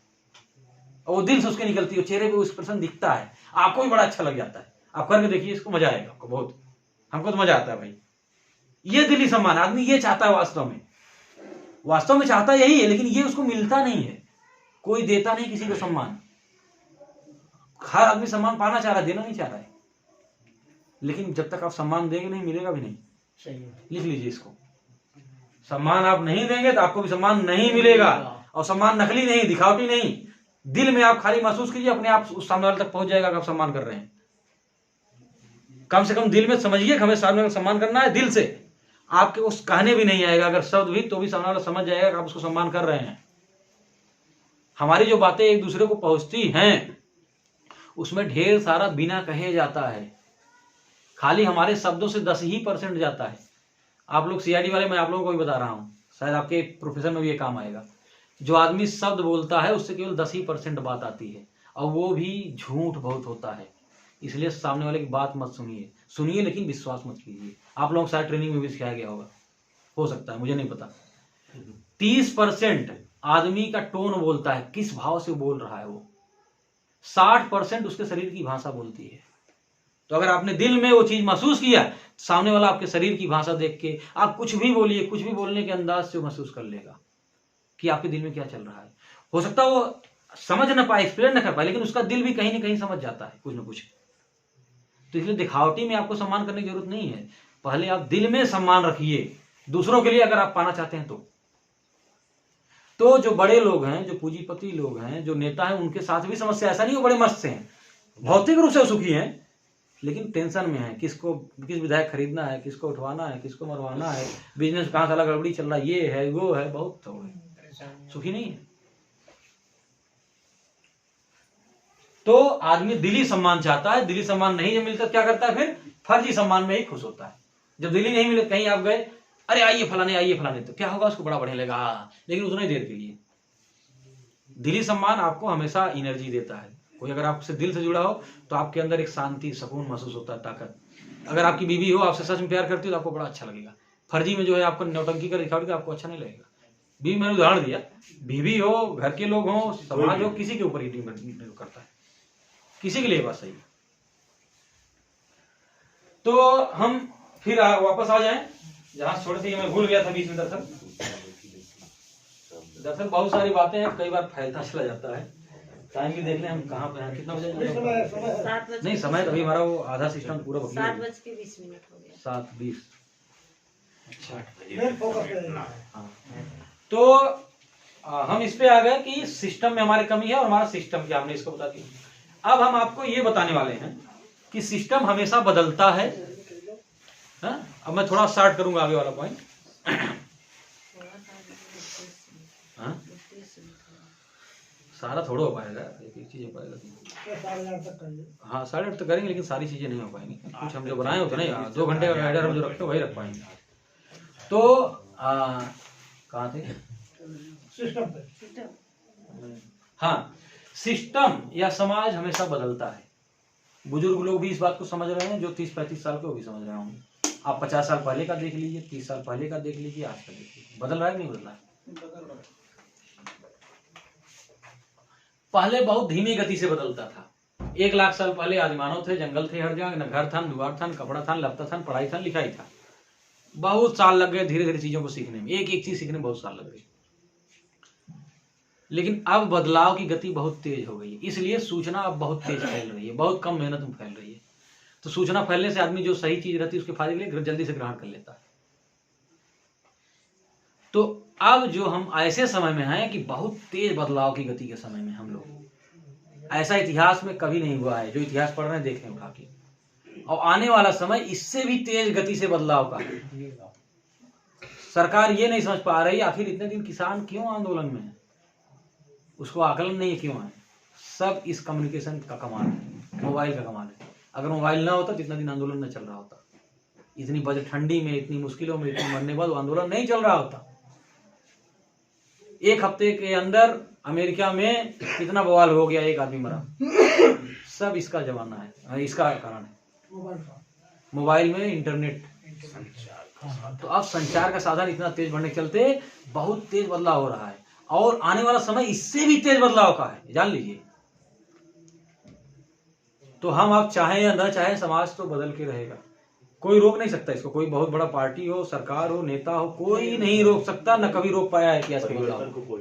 और वो दिल से उसके निकलती है, चेहरे पे उस पर्सन दिखता है, आपको भी बड़ा अच्छा लग जाता है। आप करके देखिए, इसको मजा आएगा आपको बहुत, हमको तो मजा आता है भाई। ये दिली सम्मान आदमी ये चाहता है, वास्तव में चाहता यही है, लेकिन ये उसको मिलता नहीं है। कोई देता नहीं किसी को सम्मान, हर आदमी सम्मान पाना चाह रहा है, देना नहीं चाह रहा है। लेकिन जब तक आप सम्मान देंगे नहीं, मिलेगा भी नहीं। सही है। लिख लीजिए इसको, सम्मान आप नहीं देंगे तो आपको भी सम्मान नहीं मिलेगा। और सम्मान नकली नहीं, दिखावटी नहीं, दिल में आप खाली महसूस कीजिए, अपने आप उस सामने वाले तक पहुंच जाएगा कि आप सम्मान कर रहे हैं। कम से कम दिल में समझिए, हमें सामने वाले सम्मान करना है दिल से। आपके उस कहने भी नहीं आएगा अगर शब्द भी, तो भी सामने वाला समझ जाएगा कि आप उसको सम्मान कर रहे हैं। हमारी जो बातें एक दूसरे को पहुंचती हैं उसमें ढेर सारा बिना कहे जाता है, खाली हमारे शब्दों से 10% जाता है। आप लोग सीआईडी वाले, मैं आप लोगों को भी बता रहा हूं, शायद आपके प्रोफेशन में भी ये काम आएगा। जो आदमी शब्द बोलता है उससे केवल 10% बात आती है, और वो भी झूठ बहुत होता है। इसलिए सामने वाले की बात मत सुनिए, सुनिए लेकिन विश्वास मत कीजिए। आप लोगों को शायद ट्रेनिंग में भी सिखाया गया होगा, हो सकता है, मुझे नहीं पता। 30% आदमी का टोन बोलता है, किस भाव से बोल रहा है वो। 60% उसके शरीर की भाषा बोलती है। तो अगर आपने दिल में वो चीज महसूस किया, सामने वाला आपके शरीर की भाषा देख के, आप कुछ भी बोलिए, कुछ भी बोलने के अंदाज से महसूस कर लेगा कि आपके दिल में क्या चल रहा है। हो सकता है वो समझ ना पाए, एक्सप्लेन ना कर पाए, लेकिन उसका दिल भी कहीं ना कहीं समझ जाता है कुछ ना कुछ। तो इसलिए दिखावटी में आपको सम्मान करने की जरूरत नहीं है। पहले आप दिल में सम्मान रखिए दूसरों के लिए, अगर आप पाना चाहते हैं तो जो बड़े लोग हैं, जो पूंजीपति लोग हैं, जो नेता हैं, उनके साथ भी समस्या ऐसा नहीं हो बड़े मस्त से हैं, भौतिक रूप से सुखी हैं, लेकिन टेंशन में है। किस विधायक खरीदना है, किसको उठवाना है, किसको मरवाना है, बिजनेस कहां साला गड़बड़ी चल रहा है, ये है वो है, बहुत सुखी नहीं है। तो आदमी दिली सम्मान चाहता है, दिली सम्मान नहीं जब मिलता क्या करता है, फिर फर्जी सम्मान में ही खुश होता है। जब दिली नहीं मिले, कहीं आप गए, अरे आइए फलाने, तो क्या होगा, उसको बड़ा बढ़िया लगेगा, लेकिन उतना ही देर के लिए। दिली सम्मान आपको हमेशा एनर्जी देता है। कोई अगर आपसे दिल से जुड़ा हो तो आपके अंदर एक शांति, सुकून महसूस होता है, ताकत। अगर आपकी बीवी हो, आपसे सच में प्यार करती हो तो आपको बड़ा अच्छा लगेगा। फर्जी में जो है आपको नौटंकी कर दिखाओगे, आपको अच्छा नहीं लगेगा। बीवी, मैंने उदाहरण दिया, बीवी हो, घर के लोग हो, समाज हो, किसी के ऊपर ही निर्भर करता है, किसी के लिए बात सही है। तो हम फिर वापस आ जाएं जहां छोड़ दी, मैं भूल गया था बीच में। दरअसल बहुत सारी बातें हैं, कई बार फैलता चला जाता है। टाइम भी देख लें हम कहाँ पे हैं, कितना बजे? 7 नहीं, समय तो अभी हमारा वो आधा सिस्टम पूरा बकरी है। 7:20 हो गया। 7:20। अच्छा, हाँ। तो हम इस पे आ गए कि सिस्टम में हमारी कमी है और हमारा सिस्टम क्या, हमने इसको बता दिया। अब हम आपको ये बताने वाले हैं कि सिस्टम हमेशा बदलता है। अब मैं थोड़ा स्टार्ट करूंगा आगे वाला पॉइंट। सारा थोड़ा हो पाएगा, एक चीज हो पाएगा। हाँ, 8:30 तक करेंगे, लेकिन सारी चीजें नहीं हो पाएंगी। कुछ हम जो बनाए होते नहीं, 2 घंटे का गाइडर हम जो रखते हैं वही रख पाएंगे। तो कहाँ थे? हाँ, सिस्टम या समाज हमेशा बदलता है। बुजुर्ग लोग भी इस बात को समझ रहे हैं, जो 30-35 साल के वो भी समझ रहे होंगे। आप 50 साल पहले का देख लीजिए, 30 साल पहले का देख लीजिए, आज का देख लीजिए, बदल रहा है कि नहीं बदल रहा है? पहले बहुत धीमी गति से बदलता था। 1 लाख साल पहले आदिमानव थे, जंगल थे हर जगह, न घर था, न दुआर था, न कपड़ा था, न लपता था, न पढ़ाई था, न लिखाई था। बहुत साल लग गए धीरे धीरे चीजों को सीखने में, एक एक चीज सीखने में बहुत साल लग गए। लेकिन अब बदलाव की गति बहुत तेज हो गई है, इसलिए सूचना अब बहुत तेज फैल रही है, बहुत कम मेहनत में फैल रही है। तो सूचना फैलने से आदमी जो सही चीज रहती है उसके फायदे के लिए जल्दी से ग्रहण कर लेता है। तो अब जो हम ऐसे समय में हैं कि बहुत तेज बदलाव की गति के समय में हम लोग, ऐसा इतिहास में कभी नहीं हुआ है। जो इतिहास पढ़ रहे हैं देखें उठा के, और आने वाला समय इससे भी तेज गति से बदलाव का है। सरकार ये नहीं समझ पा रही आखिर इतने दिन किसान क्यों आंदोलन में है, उसको आकलन नहीं है क्यों है। सब इस कम्युनिकेशन का कमाल है, मोबाइल का कमाल है। अगर मोबाइल ना होता तो इतना दिन आंदोलन न चल रहा होता। इतनी बजट ठंडी में, इतनी मुश्किलों में, इतने मरने बाद आंदोलन नहीं चल रहा होता। 1 हफ्ते के अंदर अमेरिका में कितना बवाल हो गया, एक आदमी मरा। सब इसका जमाना है, इसका कारण है मोबाइल में इंटरनेट। तो अब संचार का साधन इतना तेज बढ़ने के चलते बहुत तेज बदलाव हो रहा है, और आने वाला समय इससे भी तेज बदलाव का है, जान लीजिए। तो हम आप चाहे या न चाहे, समाज तो बदल के रहेगा, कोई रोक नहीं सकता इसको। कोई बहुत बड़ा पार्टी हो, सरकार हो, नेता हो, कोई नहीं रोक सकता, न कभी रोक पाया है इतिहास के बदलाव को।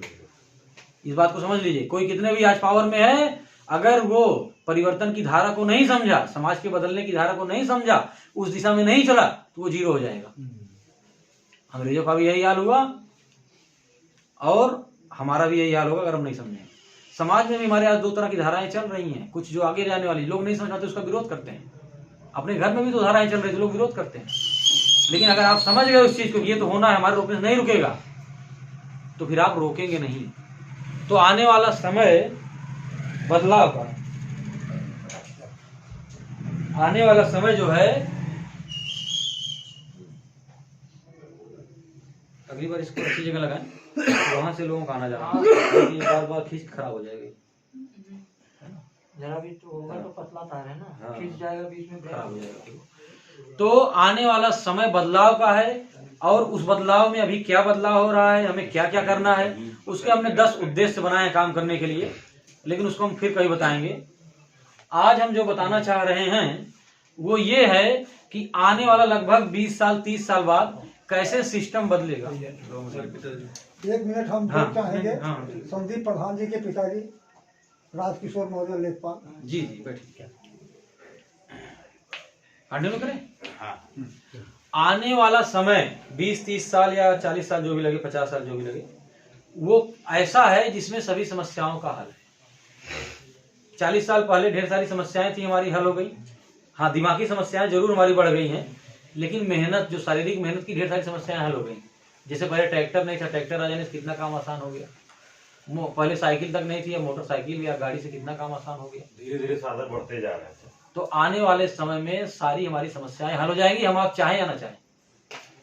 इस बात को समझ लीजिए। कोई कितने भी आज पावर में है, अगर वो परिवर्तन की धारा को नहीं समझा, समाज के बदलने की धारा को नहीं समझा, उस दिशा में नहीं चला, तो वो जीरो हो जाएगा। अंग्रेजों का भी यही हाल हुआ और हमारा भी यही हाल होगा अगर हम नहीं समझेंगे। समाज में भी हमारे यहाँ दो तरह की धाराएं चल रही हैं। कुछ जो आगे जाने वाली लोग नहीं समझाते उसका विरोध करते हैं। अपने घर में भी तो धाराएं चल रही थी, लोग विरोध करते हैं। लेकिन अगर आप समझ गए उस चीज को कि ये तो होना है, हमारे रोकने से नहीं रुकेगा, तो फिर आप रोकेंगे नहीं। तो आने वाला समय बदलाव का, आने वाला समय जो है, अगली बार इसको अच्छी जगह लगाएं, वहां से लोगों का आना जाना, बार बार खींच खराब हो जाएगी। जरा भी तो होगा तो पतला तार है ना, खींच जाएगा बीच में, खराब हो जाएगा। तो आने वाला समय बदलाव का है और उस बदलाव में अभी क्या बदलाव हो रहा है, हमें क्या क्या करना है, उसके हमने 10 उद्देश्य बनाए काम करने के लिए, लेकिन उसको हम फिर कभी बताएंगे। आज हम जो बताना चाह रहे हैं वो ये है कि आने वाला लगभग 20 साल 30 साल बाद कैसे सिस्टम बदलेगा। 1 मिनट हम हाँ, चाहेंगे हाँ। संदीप प्रधान जी के पिताजी राजकिशोर मौर्य लेखपाल। जी जी बैठिए, कंटिन्यू करें। आने वाला समय 20-30 साल या 40 साल जो भी लगे, 50 साल जो भी लगे, वो ऐसा है जिसमें सभी समस्याओं का हल है। 40 साल पहले ढेर सारी समस्याएं थी, हमारी हल हो गई। हाँ, दिमागी समस्याएं जरूर हमारी बढ़ गई हैं, लेकिन मेहनत, जो शारीरिक मेहनत की ढेर सारी समस्याएं हल हो गई। जैसे पहले ट्रैक्टर नहीं था, ट्रैक्टर आ जाने से कितना काम आसान हो गया। पहले साइकिल तक नहीं थी, या मोटरसाइकिल या गाड़ी से कितना काम आसान हो गया। धीरे धीरे साधन बढ़ते जा रहे हैं। तो आने वाले समय में सारी हमारी समस्याएं हल हो जाएंगी, हम आप चाहें या ना चाहें।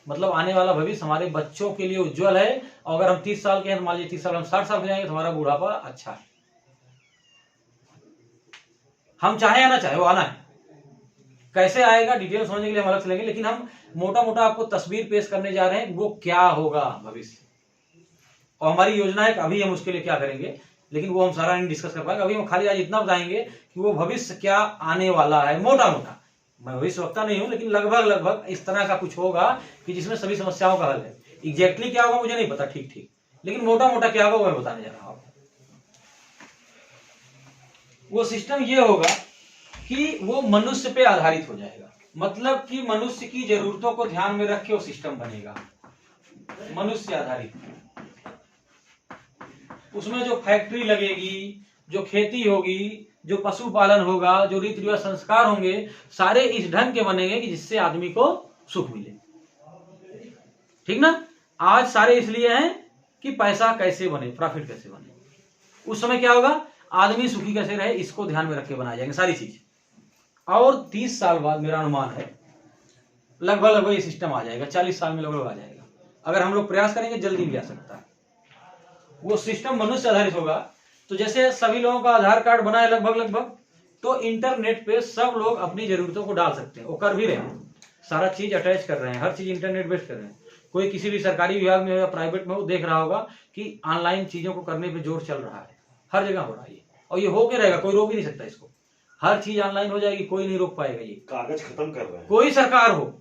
मतलब आने वाला भविष्य हमारे बच्चों के लिए उज्जवल है। और अगर हम 30 साल के हैं, मान लीजिए 30 साल, हम 60 साल हो जाएंगे, तो हमारा बुढ़ापा अच्छा है। हम चाहे या ना चाहे, वो आना है। कैसे आएगा डिटेल समझने के लिए हम अलग से लेंगे, लेकिन हम मोटा मोटा आपको तस्वीर पेश करने जा रहे हैं वो क्या होगा भविष्य। और हमारी योजना है कि अभी हम उसके लिए क्या करेंगे, लेकिन वो हम सारा नहीं डिस्कस कर पाएंगे। अभी हम खाली आज इतना बताएंगे कि वो भविष्य क्या आने वाला है, मोटा मोटा। मैं भविष्य वक्ता नहीं हूं, लेकिन लगभग लगभग इस तरह का कुछ होगा कि जिसमें सभी समस्याओं का हल है। एग्जैक्टली क्या होगा मुझे नहीं पता, ठीक ठीक, लेकिन मोटा मोटा क्या होगा वो मैं बताने जा रहा हूं। वो सिस्टम ये होगा कि वो मनुष्य पे आधारित हो जाएगा। मतलब कि मनुष्य की जरूरतों को ध्यान में रख के वो सिस्टम बनेगा, मनुष्य आधारित। उसमें जो फैक्ट्री लगेगी, जो खेती होगी, जो पशुपालन होगा, जो रीति रिवाज संस्कार होंगे, सारे इस ढंग के बनेंगे कि जिससे आदमी को सुख मिले। ठीक ना। आज सारे इसलिए हैं कि पैसा कैसे बने, प्रॉफिट कैसे बने। उस समय क्या होगा, आदमी सुखी कैसे रहे, इसको ध्यान में रख के बनाए जाएंगे सारी चीज। और 30 साल बाद मेरा अनुमान है लगभग लगभग ये सिस्टम आ जाएगा। 40 साल में लगभग आ जाएगा। अगर हम लोग प्रयास करेंगे जल्दी भी आ सकता है। वो सिस्टम मनुष्य आधारित होगा। तो जैसे सभी लोगों का आधार कार्ड बना है लगभग लगभग, तो इंटरनेट पे सब लोग अपनी जरूरतों को डाल सकते हैं। वो कर भी रहे हैं, सारा चीज अटैच कर रहे हैं, हर चीज इंटरनेट बेस्ड कर रहे हैं। कोई किसी भी सरकारी विभाग में हो या प्राइवेट में हो, देख रहा होगा कि ऑनलाइन चीजों को करने पे जोर चल रहा है, हर जगह हो रहा है। और ये होके रहेगा, कोई रोक ही नहीं सकता इसको। हर चीज ऑनलाइन हो जाएगी, कोई नहीं रोक पाएगा। ये कागज खत्म कर रहे हैं। कोई सरकार हो,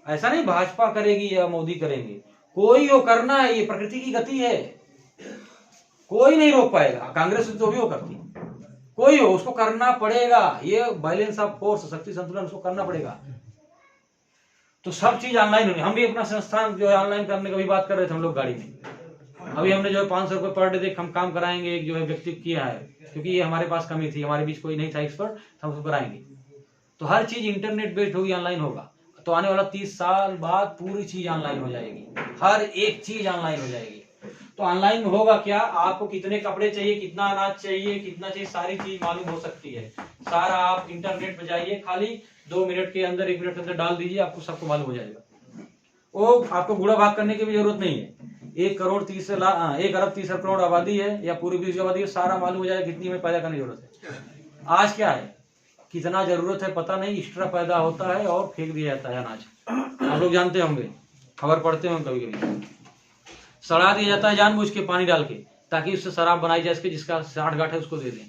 ऐसा नहीं भाजपा करेगी या मोदी करेंगे, कोई हो करना है। ये प्रकृति की गति है, कोई नहीं रोक पाएगा। कांग्रेस तो भी वो करती, कोई हो उसको करना पड़ेगा। ये बैलेंस ऑफ फोर्स, शक्ति संतुलन, उसको करना पड़ेगा। तो सब चीज ऑनलाइन होनी। हम भी अपना संस्थान जो है ऑनलाइन करने की भी बात कर रहे थे हम लोग गाड़ी में। अभी हमने जो है 500 रुपए पर डे हम काम कराएंगे, एक जो है व्यक्ति किया है, क्योंकि ये हमारे पास कमी थी, हमारे बीच कोई नहीं था एक्सपर्ट, हम उसको कराएंगे। तो हर चीज इंटरनेट बेस्ड होगी, ऑनलाइन होगा। तो आने वाला 30 साल बाद पूरी चीज ऑनलाइन हो जाएगी, हर एक चीज ऑनलाइन हो जाएगी। तो ऑनलाइन में होगा क्या, आपको कितने कपड़े चाहिए, कितना अनाज चाहिए, कितना चाहिए, सारी चीज मालूम हो सकती है। सारा आप इंटरनेट पे जाइए, खाली 2 मिनट के अंदर, 1 मिनट के अंदर डाल दीजिए, आपको सबको मालूम हो जाएगा। वो आपको गुड़ा भाग करने की भी जरूरत नहीं है। 1 अरब 30 करोड़ आबादी है, या पूरी विश्व आबादी है, सारा मालूम हो जाएगा कितनी हमें पैदा करने की जरूरत है। आज क्या है, कितना जरूरत है पता नहीं, एक्स्ट्रा पैदा होता है और फेंक दिया जाता है अनाज। आप लोग जानते होंगे, खबर पढ़ते होंगे कभी कभी, सड़ा दिया जाता है जानबूझ के पानी डाल के, ताकि उससे शराब बनाई जा सके, जिसका 60 गांठ है उसको दे दें।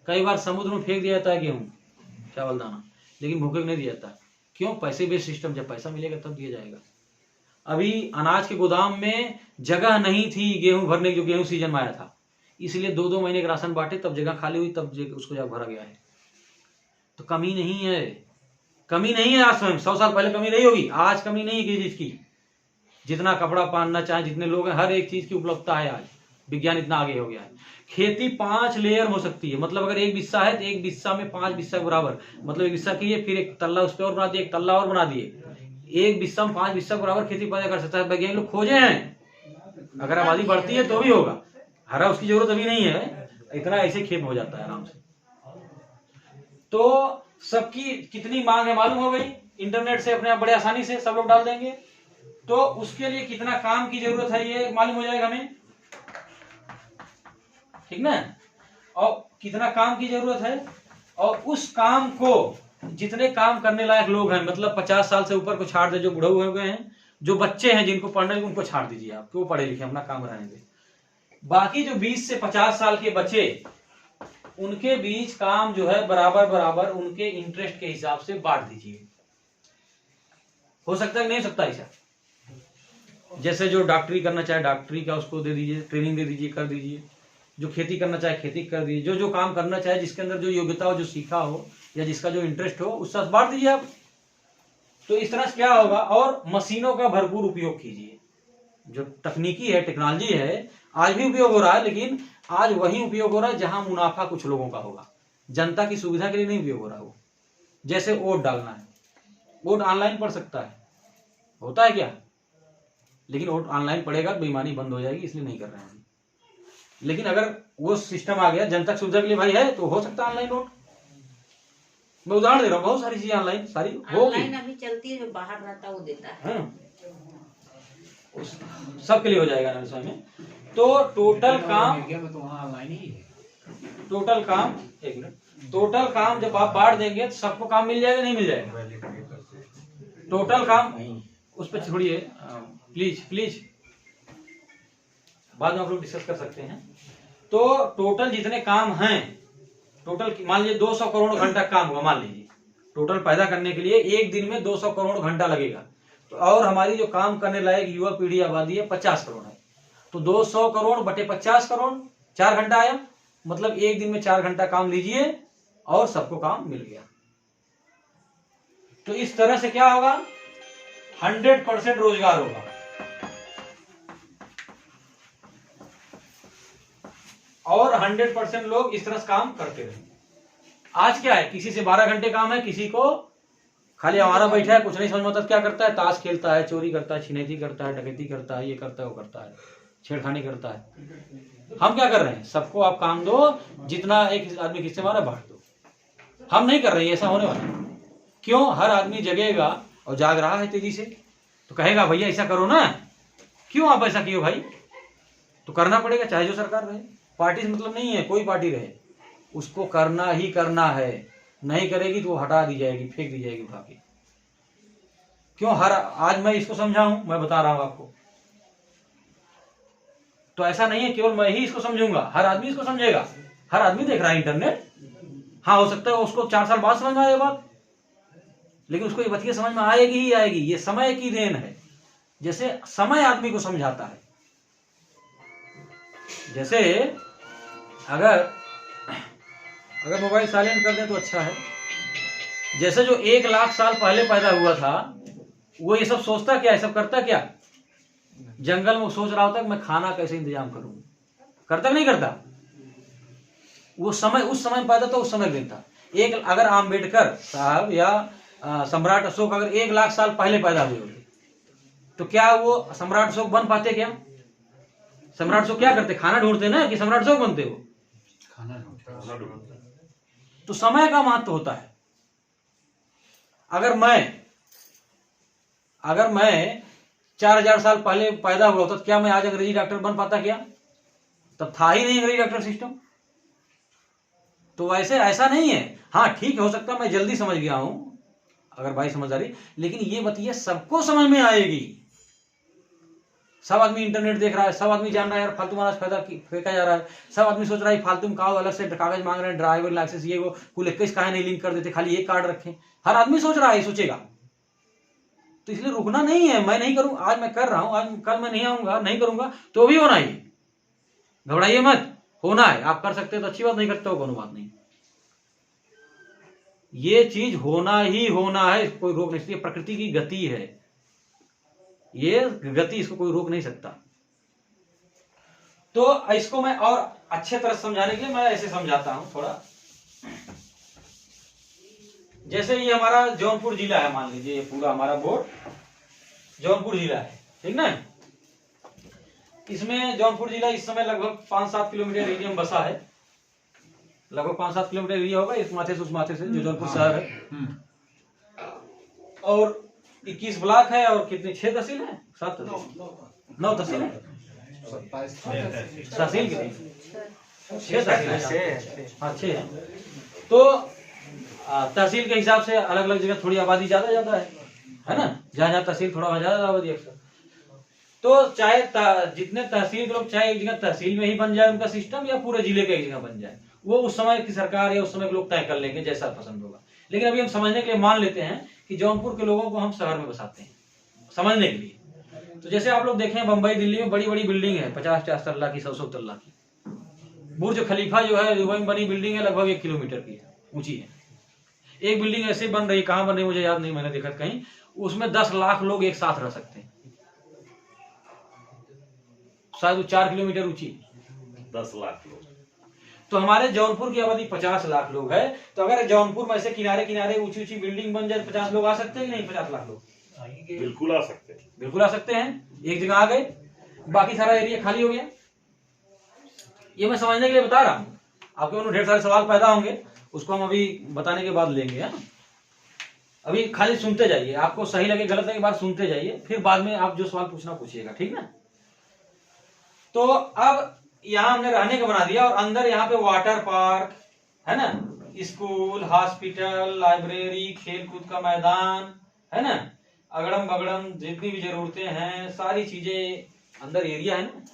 कई बार समुद्र में फेंक दिया जाता है गेहूं, चावल दाना, लेकिन भूखे नहीं दिया जाता। क्यों? पैसे बेस्ड सिस्टम, जब पैसा मिलेगा तब दिया जाएगा। अभी अनाज के गोदाम में जगह नहीं थी गेहूं भरने की, जो गेहूं सीजन में आया था, इसलिए 2-2 महीने का राशन बांटे, तब जगह खाली हुई, तब उसको जब भरा गया है। तो कमी नहीं है, कमी नहीं है आज समय, 100 साल पहले कमी नहीं होगी, आज कमी नहीं है किसी चीज की। जितना कपड़ा पहनना चाहे, जितने लोग हैं, हर एक चीज की उपलब्धता है आज, विज्ञान इतना आगे हो गया है। खेती 5 लेयर हो सकती है, मतलब अगर एक बिस्सा है तो एक बिस्सा में 5 बिस्सा बराबर, मतलब एक बिस्सा किए, फिर एक तल्ला उस पर और बना दिए, एक तल्ला और बना दिए, एक बिस्सा में 5 बिस्सा बराबर खेती पैदा कर सकता है। वैज्ञानिक लोग खोजे हैं, अगर आबादी बढ़ती है तो भी होगा, हरा उसकी जरूरत अभी नहीं है, इतना ऐसे खेत हो जाता है आराम से। तो सबकी कितनी मांग है मालूम हो गई, इंटरनेट से अपने आप बड़े आसानी से सब लोग डाल देंगे। तो उसके लिए कितना काम की जरूरत है ये मालूम हो जाएगा हमें, ठीक ना। और कितना काम की जरूरत है, और उस काम को जितने काम करने लायक लोग हैं, मतलब 50 साल से ऊपर को छाड़ दे, जो बूढ़े हुए गए हैं, जो बच्चे हैं जिनको पढ़ने उनको छाड़ दीजिए आप, वो पढ़े लिखे अपना काम रहेंगे। बाकी जो 20 से 50 साल के बच्चे, उनके बीच काम जो है बराबर बराबर उनके इंटरेस्ट के हिसाब से बांट दीजिए। हो सकता है नहीं हो सकता ऐसा, जैसे जो डॉक्टरी करना चाहे डॉक्टरी का उसको दे दीजिए, ट्रेनिंग दे दीजिए, कर दीजिए। जो खेती करना चाहे खेती कर दीजिए, जो जो काम करना चाहे, जिसके अंदर जो योग्यता हो, जो सीखा हो, या जिसका जो इंटरेस्ट हो, उससे बांट दीजिए आप। तो इस तरह से क्या होगा, और मशीनों का भरपूर उपयोग कीजिए। जो तकनीकी है, टेक्नोलॉजी है, आज भी उपयोग हो रहा है, लेकिन आज वही उपयोग हो रहा है जहां मुनाफा कुछ लोगों का होगा, जनता की सुविधा के लिए नहीं उपयोग हो रहा। वो जैसे वोट डालना है, वोट ऑनलाइन पड़ सकता है, होता है क्या, लेकिन वोट ऑनलाइन पड़ेगा, बेईमानी बंद हो जाएगी, इसलिए नहीं कर रहे हैं। लेकिन अगर वो सिस्टम आ गया जनता की सुविधा के लिए भाई है, तो हो सकता है ऑनलाइन वोट। मैं उदाहरण दे रहा हूँ, बहुत सारी चीजें ऑनलाइन सारी होगी, ऑनलाइन अभी चलती है, जो बाहर रहता है वो देता है। सबके लिए हो जाएगा ना विषय में। तो टोटल काम, टोटल काम, एक मिनट, टोटल काम जब आप बांट देंगे तो सबको काम मिल जाएगा, नहीं मिल जाएगा टोटल काम। उस पर छोड़िए प्लीज प्लीज, बाद में आप लोग डिस्कस कर सकते हैं। तो टोटल जितने काम हैं, टोटल मान लीजिए 200 करोड़ घंटा काम हुआ, मान लीजिए टोटल पैदा करने के लिए एक दिन में 200 करोड़ घंटा लगेगा। तो और हमारी जो काम करने लायक युवा पीढ़ी आबादी है 50 करोड़ है, तो 200 करोड़ बटे 50 करोड़, 4 घंटा आया, मतलब एक दिन में 4 घंटा काम लीजिए और सबको काम मिल गया। तो इस तरह से क्या होगा, 100% रोजगार होगा। और 100% लोग इस तरह से काम करते रहे। आज क्या है, किसी से 12 घंटे काम है, किसी को खाली हमारा बैठा है, कुछ नहीं समझ में आता, क्या करता है, ताश खेलता है, चोरी करता है, छिनैती करता है, डकैती करता है, ये करता है, वो करता है, छेड़खानी करता है। हम क्या कर रहे हैं, सबको आप काम दो, जितना एक आदमी किससे मारा बांट दो। हम नहीं कर रहे हैं, ऐसा होने वाला है। क्यों, हर आदमी जगेगा और जाग रहा है तेजी से, तो कहेगा भैया ऐसा करो ना, क्यों आप ऐसा किए भाई, तो करना पड़ेगा, चाहे जो सरकार रहे। पार्टी से मतलब नहीं है, कोई पार्टी रहे, उसको करना ही करना है, नहीं करेगी तो वो हटा दी जाएगी, फेंक दी जाएगी उठा के। क्यों, हर आज मैं इसको समझाऊं, मैं बता रहा हूं आपको, तो ऐसा नहीं है केवल मैं ही इसको समझूंगा, हर आदमी इसको समझेगा। हर आदमी देख रहा है इंटरनेट, हाँ हो सकता है उसको 4 साल बाद समझ में आए बात, लेकिन उसको ये बतिया समझ में आएगी ही आएगी। ये समय की देन है, जैसे समय आदमी को समझाता है। जैसे अगर मोबाइल साइलेंट कर दें तो अच्छा है। जैसे जो 1 लाख साल पहले पैदा हुआ था, वो ये सब सोचता क्या, ये सब करता क्या, जंगल में सोच रहा होता कि मैं खाना कैसे इंतजाम करूं, करता कि नहीं करता। वो समय उस समय पैदा था, उस समय दिन था। एक अगर आम्बेडकर साहब या सम्राट अशोक अगर 1 लाख साल पहले पैदा हुए होते, तो क्या वो सम्राट अशोक बन पाते क्या? सम्राट अशोक क्या करते, खाना ढूंढते ना, कि सम्राट अशोक बनते हो? खाना ढूंढते। तो समय का महत्व होता है। अगर मैं 4000 साल पहले पैदा हुआ होता तो क्या मैं आज अंग्रेजी डॉक्टर बन पाता क्या? तब था ही नहीं अंग्रेजी डॉक्टर सिस्टम। तो वैसे ऐसा नहीं है, हाँ ठीक हो सकता मैं जल्दी समझ गया हूं, अगर भाई समझदारी, लेकिन ये बतिया सबको समझ में आएगी। सब आदमी इंटरनेट देख रहा है, सब आदमी जान रहा है यार फालतू माना फायदा फेंका जा रहा है, सब आदमी सोच रहा है फालतू में अलग से कागज मांग रहे हैं, ड्राइवर लाइसेंस ये वो, कुल 21 काहे नहीं लिंक कर देते, खाली एक कार्ड रखें। हर आदमी सोच रहा है, सोचेगा। तो इसलिए रुकना नहीं है, मैं नहीं करूं, आज मैं कर रहा हूं, आज कल मैं नहीं आऊंगा, नहीं करूंगा तो भी होना ही, घबराइए मत, होना है, आप कर सकते हो तो अच्छी बात, नहीं करते हो कोनो बात नहीं। ये चीज होना ही होना है, कोई रोक नहीं सकती, प्रकृति की गति है, ये गति, इसको कोई रोक नहीं सकता। तो इसको मैं और अच्छे तरह समझाने के लिए मैं ऐसे समझाता हूं थोड़ा। जैसे ये हमारा जौनपुर जिला है, मान लीजिए ये पूरा हमारा बोर्ड जौनपुर जिला है, ठीक ना। इसमें जौनपुर जिला इस समय लगभग 5-7 किलोमीटर एरिया में बसा है, लगभग 5-7 किलोमीटर एरिया होगा इस माथे से उस माथे से, जो जौनपुर शहर है। और 21 ब्लॉक है, और कितने 6 तहसील है, 7 तहसील, 9 तहसील है, तहसील कितनी, 6 तहसील है, हाँ 6 है। तो तहसील के हिसाब से अलग अलग जगह थोड़ी आबादी ज्यादा है ना, जहाँ जहाँ तहसील थोड़ा वहाँ ज्यादा आबादी अक्सर। तो चाहे जितने तहसील के लोग चाहे एक जगह तहसील में ही बन जाए उनका सिस्टम, या पूरे जिले के एक जगह बन जाए, वो उस समय की सरकार या उस समय के लोग तय कर लेंगे जैसा पसंद होगा। लेकिन अभी हम समझने के लिए मान लेते हैं कि जौनपुर के लोगों को हम शहर में बसाते हैं, समझने के लिए। तो जैसे आप लोग देखें बंबई दिल्ली में बड़ी बड़ी बिल्डिंग है, 50-50 तल्ला की, 100-100 तल्ला की। बुर्ज खलीफा जो है दुबई में बनी बिल्डिंग है, लगभग 1 किलोमीटर की है, ऊंची है। एक बिल्डिंग ऐसे बन रही, कहां बन रही मुझे याद नहीं, मैंने देखा कहीं, उसमें 10 लाख लोग एक साथ रह सकते हैं, शायद वो 4 किलोमीटर ऊंची, 10 लाख लोग। तो हमारे जौनपुर की आबादी 50 लाख लोग है। तो अगर जौनपुर में ऐसे किनारे किनारे ऊंची ऊंची बिल्डिंग बन जाए, 50 लोग आ सकते हैं कि नहीं? 50 लाख लोग बिल्कुल आ सकते हैं, बिल्कुल आ सकते हैं। एक जगह आ गए, बाकी सारा एरिया खाली हो गया। ये मैं समझने के लिए बता रहा हूँ, आपके मन में ढेर सारे सवाल पैदा होंगे, उसको हम अभी बताने के बाद लेंगे, है ना। अभी खाली सुनते जाइए, आपको सही लगे गलत लगे बात सुनते जाइए, फिर बाद में आप जो सवाल पूछना पूछिएगा, ठीक ना। तो अब यहाँ हमने रहने का बना दिया, और अंदर यहाँ पे वाटर पार्क है ना, स्कूल, हॉस्पिटल, लाइब्रेरी, खेल कूद का मैदान है ना, अगड़म बगड़म जितनी भी जरूरतें हैं सारी चीजें अंदर एरिया है ना।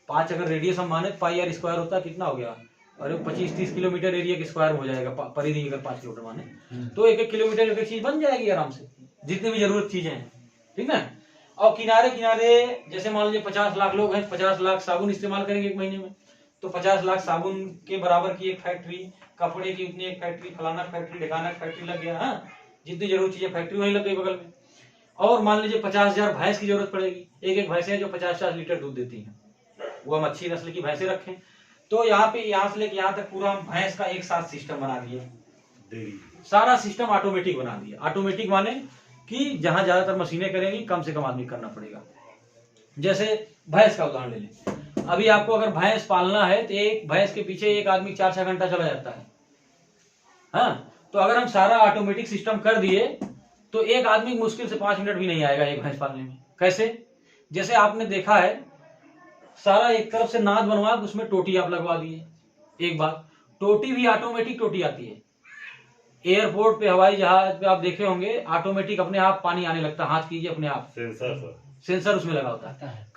5 अगर रेडियस हम माने, पाई आर स्क्वायर होता है, कितना हो गया, अरे 25-30 किलोमीटर एरिया के स्क्वायर हो जाएगा, परिधि अगर 5 किलोमीटर माने तो 1-1 किलोमीटर एक चीज बन जाएगी आराम से, जितनी भी जरूरत चीजें हैं, ठीक ना। और किनारे किनारे जैसे मान लीजिए 50 लाख लोग हैं, 50 लाख साबुन इस्तेमाल करेंगे एक महीने में, तो 50 लाख साबुन के बराबर की एक फैक्ट्री, कपड़े की उतनी एक फैक्ट्री, फलाना फैक्ट्री, ढिकाना फैक्ट्री लग गया, हाँ, जितनी जरूरत चीजें फैक्ट्री वहीं लग गई बगल में। और मान लीजिए 50,000 भैंस की जरूरत पड़ेगी, एक भैंसें जो 50-50 लीटर दूध देती हैं, वो हम अच्छी नस्ल की भैंसें रखें। तो यहाँ पे यहाँ से लेके यहाँ तक पूरा हम भैंस का एक साथ सिस्टम बना दिए, सारा सिस्टम ऑटोमेटिक बना दिया। ऑटोमेटिक माने कि जहां ज्यादातर मशीनें करेंगी, कम से कम आदमी करना पड़ेगा। जैसे भैंस का उदाहरण ले लें, अभी आपको अगर भैंस पालना है तो एक भैंस के पीछे एक आदमी 4-6 घंटा चला जाता है, हाँ। तो अगर हम सारा ऑटोमेटिक सिस्टम कर दिए तो एक आदमी मुश्किल से 5 मिनट भी नहीं आएगा एक भैंस पालने में। कैसे? जैसे आपने देखा है, सारा एक तरफ से नाद बनवा उसमें टोटी आप लगवा दिए, एक बात, टोटी भी ऑटोमेटिक टोटी आती है। एयरपोर्ट पे, हवाई जहाज पे आप देखे होंगे, ऑटोमेटिक अपने आप पानी आने लगता है, हाथ कीजिए अपने आप, सेंसर उसमें लगा होता है।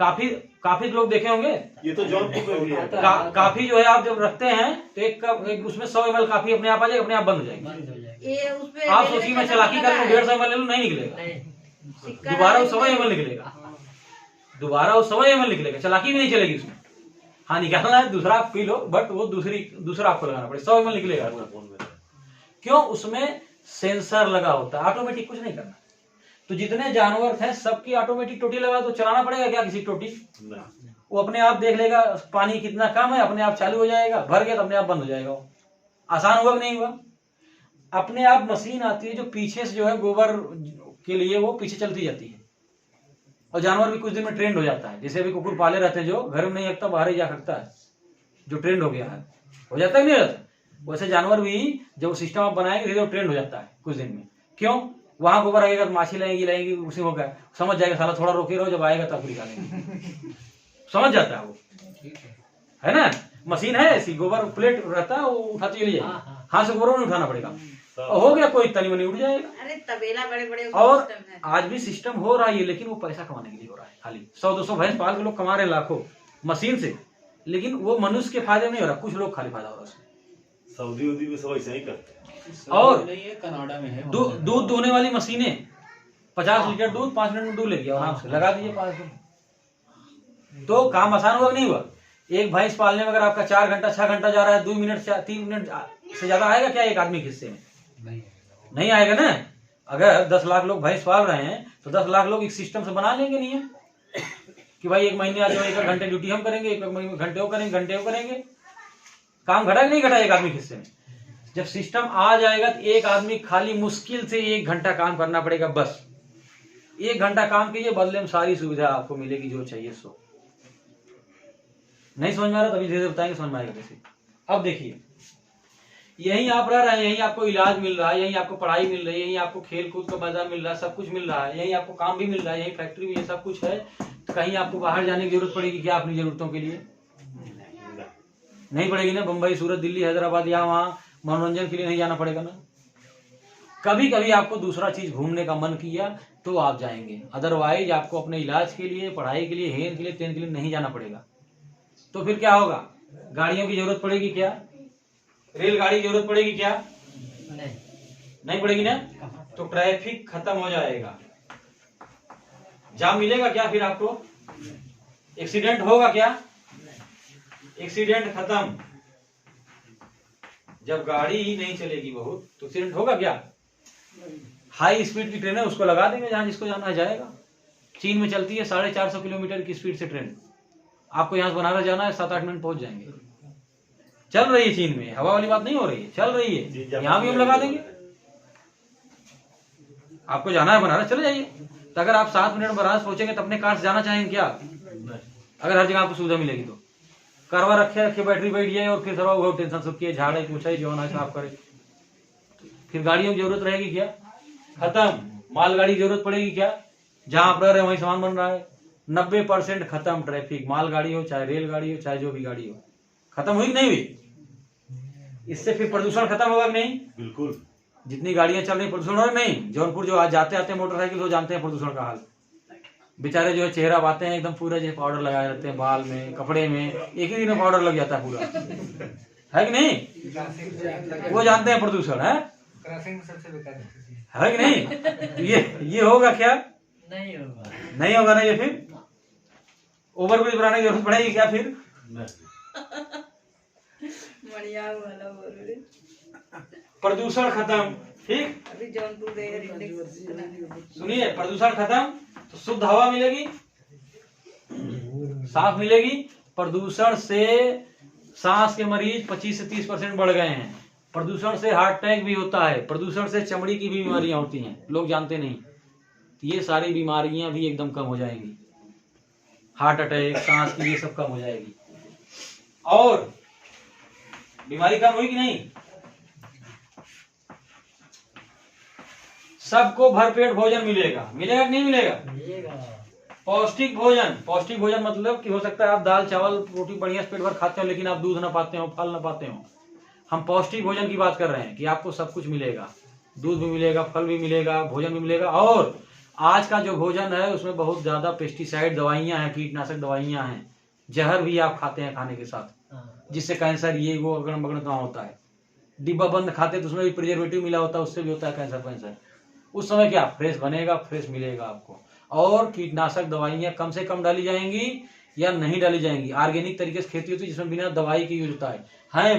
काफी लोग देखे होंगे, ये तो जौनपुर में भी है। काफी जो है आप जब रखते हैं तो एक उसमें 100 ml काफी अपने आप आ जाएगी, अपने आप बंद हो जाएगी। आप सोचिए मैं चलाकी कर 150 ml ले लूं, नहीं निकलेगा, दोबारा वो 100 ml निकलेगा, दोबारा वो 100 ml निकलेगा, चलाकी भी नहीं चलेगी उसमें। हाँ, निकालना है दूसरा आप पी लो, बट वो दूसरा आपको लगाना पड़ेगा, 100 ml निकलेगा। क्यों? उसमें सेंसर लगा होता है, ऑटोमेटिक कुछ नहीं करना। तो जितने जानवर थे सबकी ऑटोमेटिक टोटी लगा, तो चलाना पड़ेगा क्या किसी टोटी? वो अपने आप देख लेगा पानी कितना कम है, अपने आप चालू हो जाएगा, भर गया तो अपने आप बंद हो जाएगा। आसान हुआ कि नहीं हुआ? अपने आप मशीन आती है जो पीछे से जो है गोबर के लिए वो पीछे चलती जाती है, और जानवर भी कुछ दिन में ट्रेंड हो जाता है। जैसे अभी कुकुर पाले रहते हैं, जो घर में नहीं रखता बाहर ही जा सकता है, जो ट्रेंड हो गया है, हो जाता है नहीं रहता, वैसे जानवर भी जब सिस्टम आप बनाएंगे धीरे ट्रेंड हो जाता है कुछ दिन में। क्यों? वहां गोबर आएगा तो माछी लाएगी, उसी हो गया, समझ जाएगा साला थोड़ा रोके रहो, जब आएगा तब निकालेंगे, समझ जाता है वो, है ना। मशीन है ऐसी, गोबर प्लेट रहता है, वो उठाती चली जाएगी, हाथ से गोबर नहीं उठाना पड़ेगा, हो गया कोई तनी मनी उठ जाएगा। अरे तबेला बड़े बड़े और आज भी सिस्टम हो रहा है, लेकिन वो पैसा कमाने के लिए हो रहा है। खाली 100-200 भैंस पाल के लोग कमा रहे हैं लाखों मशीन से, लेकिन वो मनुष्य के फायदे में नहीं हो रहा, कुछ लोग खाली फायदा हो रहा है। सऊदी उदी में सब ऐसा ही करते हैं। और कनाडा में है दूध दोहने वाली मशीनें, 50 लीटर दूध 5 मिनट में दूध ले गया, आराम से लगा दीजिए 5 दिन, तो काम आसान हुआ नहीं हुआ? एक भैंस पालने में अगर आपका 4 घंटा 6 घंटा जा रहा है, 2 मिनट से 3 मिनट से ज्यादा आएगा क्या एक आदमी के हिस्से में? नहीं आएगा ना। अगर 10 लाख लोग भैंस पाल रहे हैं तो 10 लाख लोग एक सिस्टम से बना लेंगे नियम कि भाई 1 महीने आ जाओ, 1 घंटे ड्यूटी हम करेंगे, 1 घंटे वो करेंगे। काम घटा कि नहीं घटा एक आदमी के हिस्से में? जब सिस्टम आ जाएगा तो एक आदमी खाली मुश्किल से 1 घंटा काम करना पड़ेगा, बस 1 घंटा काम कीजिए, बदले में सारी सुविधा आपको मिलेगी जो चाहिए सो। नहीं समझ में आ रहा? तभी धीरे धीरे बताएंगे, समझ में आएगा कैसे। अब देखिए, यहीं आप रह रहे हैं, यहीं आपको इलाज मिल रहा है, यहीं आपको पढ़ाई मिल रही है, यहीं आपको खेल कूद का मैदान मिल रहा है, सब कुछ मिल रहा है, यहीं आपको काम भी मिल रहा है, यहीं फैक्ट्री भी है, सब कुछ है। तो कहीं आपको बाहर जाने की जरूरत पड़ेगी क्या अपनी जरूरतों के लिए? नहीं पड़ेगी ना। बम्बई, सूरत, दिल्ली, हैदराबाद या वहाँ मनोरंजन के लिए नहीं जाना पड़ेगा ना। कभी कभी आपको दूसरा चीज घूमने का मन किया तो आप जाएंगे, अदरवाइज आपको अपने इलाज के लिए, पढ़ाई के लिए, हेन के लिए, तेन के लिए नहीं जाना पड़ेगा। तो फिर क्या होगा? गाड़ियों की जरूरत पड़ेगी क्या? रेलगाड़ी की जरूरत पड़ेगी क्या? नहीं पड़ेगी ना। तो ट्रैफिक खत्म हो जाएगा, जाम मिलेगा क्या? फिर आपको एक्सीडेंट होगा क्या? एक्सीडेंट खत्म। जब गाड़ी ही नहीं चलेगी बहुत तो एक्सीडेंट होगा क्या? हाई स्पीड की ट्रेन है, उसको लगा देंगे, जहां जिसको जाना है जाएगा। चीन में चलती है 450 किलोमीटर की स्पीड से ट्रेन। आपको यहाँ से बनारस जाना है, 7-8 मिनट पहुंच जाएंगे। चल रही है चीन में, हवा वाली बात नहीं हो रही है, चल रही है। यहाँ भी हम लगा देंगे। आपको जाना है बनारस, चले जाइए। तो अगर आप 7 मिनट में बनारस पहुंचेंगे तो अपने कार से जाना चाहेंगे क्या? अगर हर जगह आपको सुविधा मिलेगी तो। कारवा रखे बैटरी बैठ जाए और फिर वो टेंशन सुखिए, झाड़े पूछे जो है साफ करे। फिर गाड़ियों की जरूरत रहेगी क्या? खत्म। मालगाड़ी की जरूरत पड़ेगी क्या? जहां आप रह रहे हैं वहीं सामान बन रहा है। 90% खत्म ट्रैफिक। मालगाड़ी हो चाहे रेलगाड़ी हो चाहे जो भी गाड़ी हो, खत्म हुई कि नहीं हुई? इससे फिर प्रदूषण खत्म होगा कि नहीं? बिल्कुल। जितनी गाड़ियां चल रही प्रदूषण हो रहा है नहीं? जौनपुर जो आज जाते आते मोटरसाइकिल वो जानते हैं प्रदूषण का हाल। बेचारे जो है चेहरा पाते हैं एकदम पूरा जो पाउडर लगाए रहते हैं, बाल में, कपड़े में, एक ही दिन में पाउडर लग जाता है पूरा, है कि नहीं? वो जानते हैं प्रदूषण है कि नहीं? ये होगा क्या? नहीं होगा। नहीं होगा ना। ये फिर ओवरब्रिज बनाने की जरूरत पड़ेगी क्या? फिर प्रदूषण खत्म। ठीक, अभी जौनपुर सुनिए, प्रदूषण खत्म तो शुद्ध हवा मिलेगी, साफ मिलेगी। प्रदूषण से सांस के मरीज 25 से 30% बढ़ गए हैं। प्रदूषण से हार्ट अटैक भी होता है। प्रदूषण से चमड़ी की भी बीमारियां होती हैं, लोग जानते नहीं। तो ये सारी बीमारियां भी एकदम कम हो जाएंगी। हार्ट अटैक, सांस की, ये सब कम हो जाएगी। और बीमारी कम हुई कि नहीं? सबको भरपेट भोजन मिलेगा। मिलेगा कि नहीं मिलेगा? पौष्टिक भोजन। पौष्टिक भोजन मतलब कि हो सकता है आप दाल चावल रोटी बढ़िया से पेट भर खाते हो, लेकिन आप दूध ना पाते हो, फल ना पाते हो। हम पौष्टिक भोजन की बात कर रहे हैं कि आपको सब कुछ मिलेगा, दूध भी मिलेगा, फल भी मिलेगा, भोजन भी मिलेगा। और आज का जो भोजन है उसमें बहुत ज्यादा पेस्टिसाइड दवाइयां हैं, कीटनाशक दवाइयां हैं, जहर भी आप खाते हैं खाने के साथ, जिससे कैंसर ये वो अगड़ बगड़ ना होता है। डिब्बा बंद खाते तो उसमें भी प्रिजर्वेटिव मिला होता है, उससे भी होता है कैंसर। उस समय क्या फ्रेश बनेगा, फ्रेश मिलेगा आपको। और कीटनाशक दवाइयां कम से कम डाली जाएंगी या नहीं डाली जाएंगी। ऑर्गेनिक तरीके से खेती होती है जिसमें बिना दवाई की यूज होता है।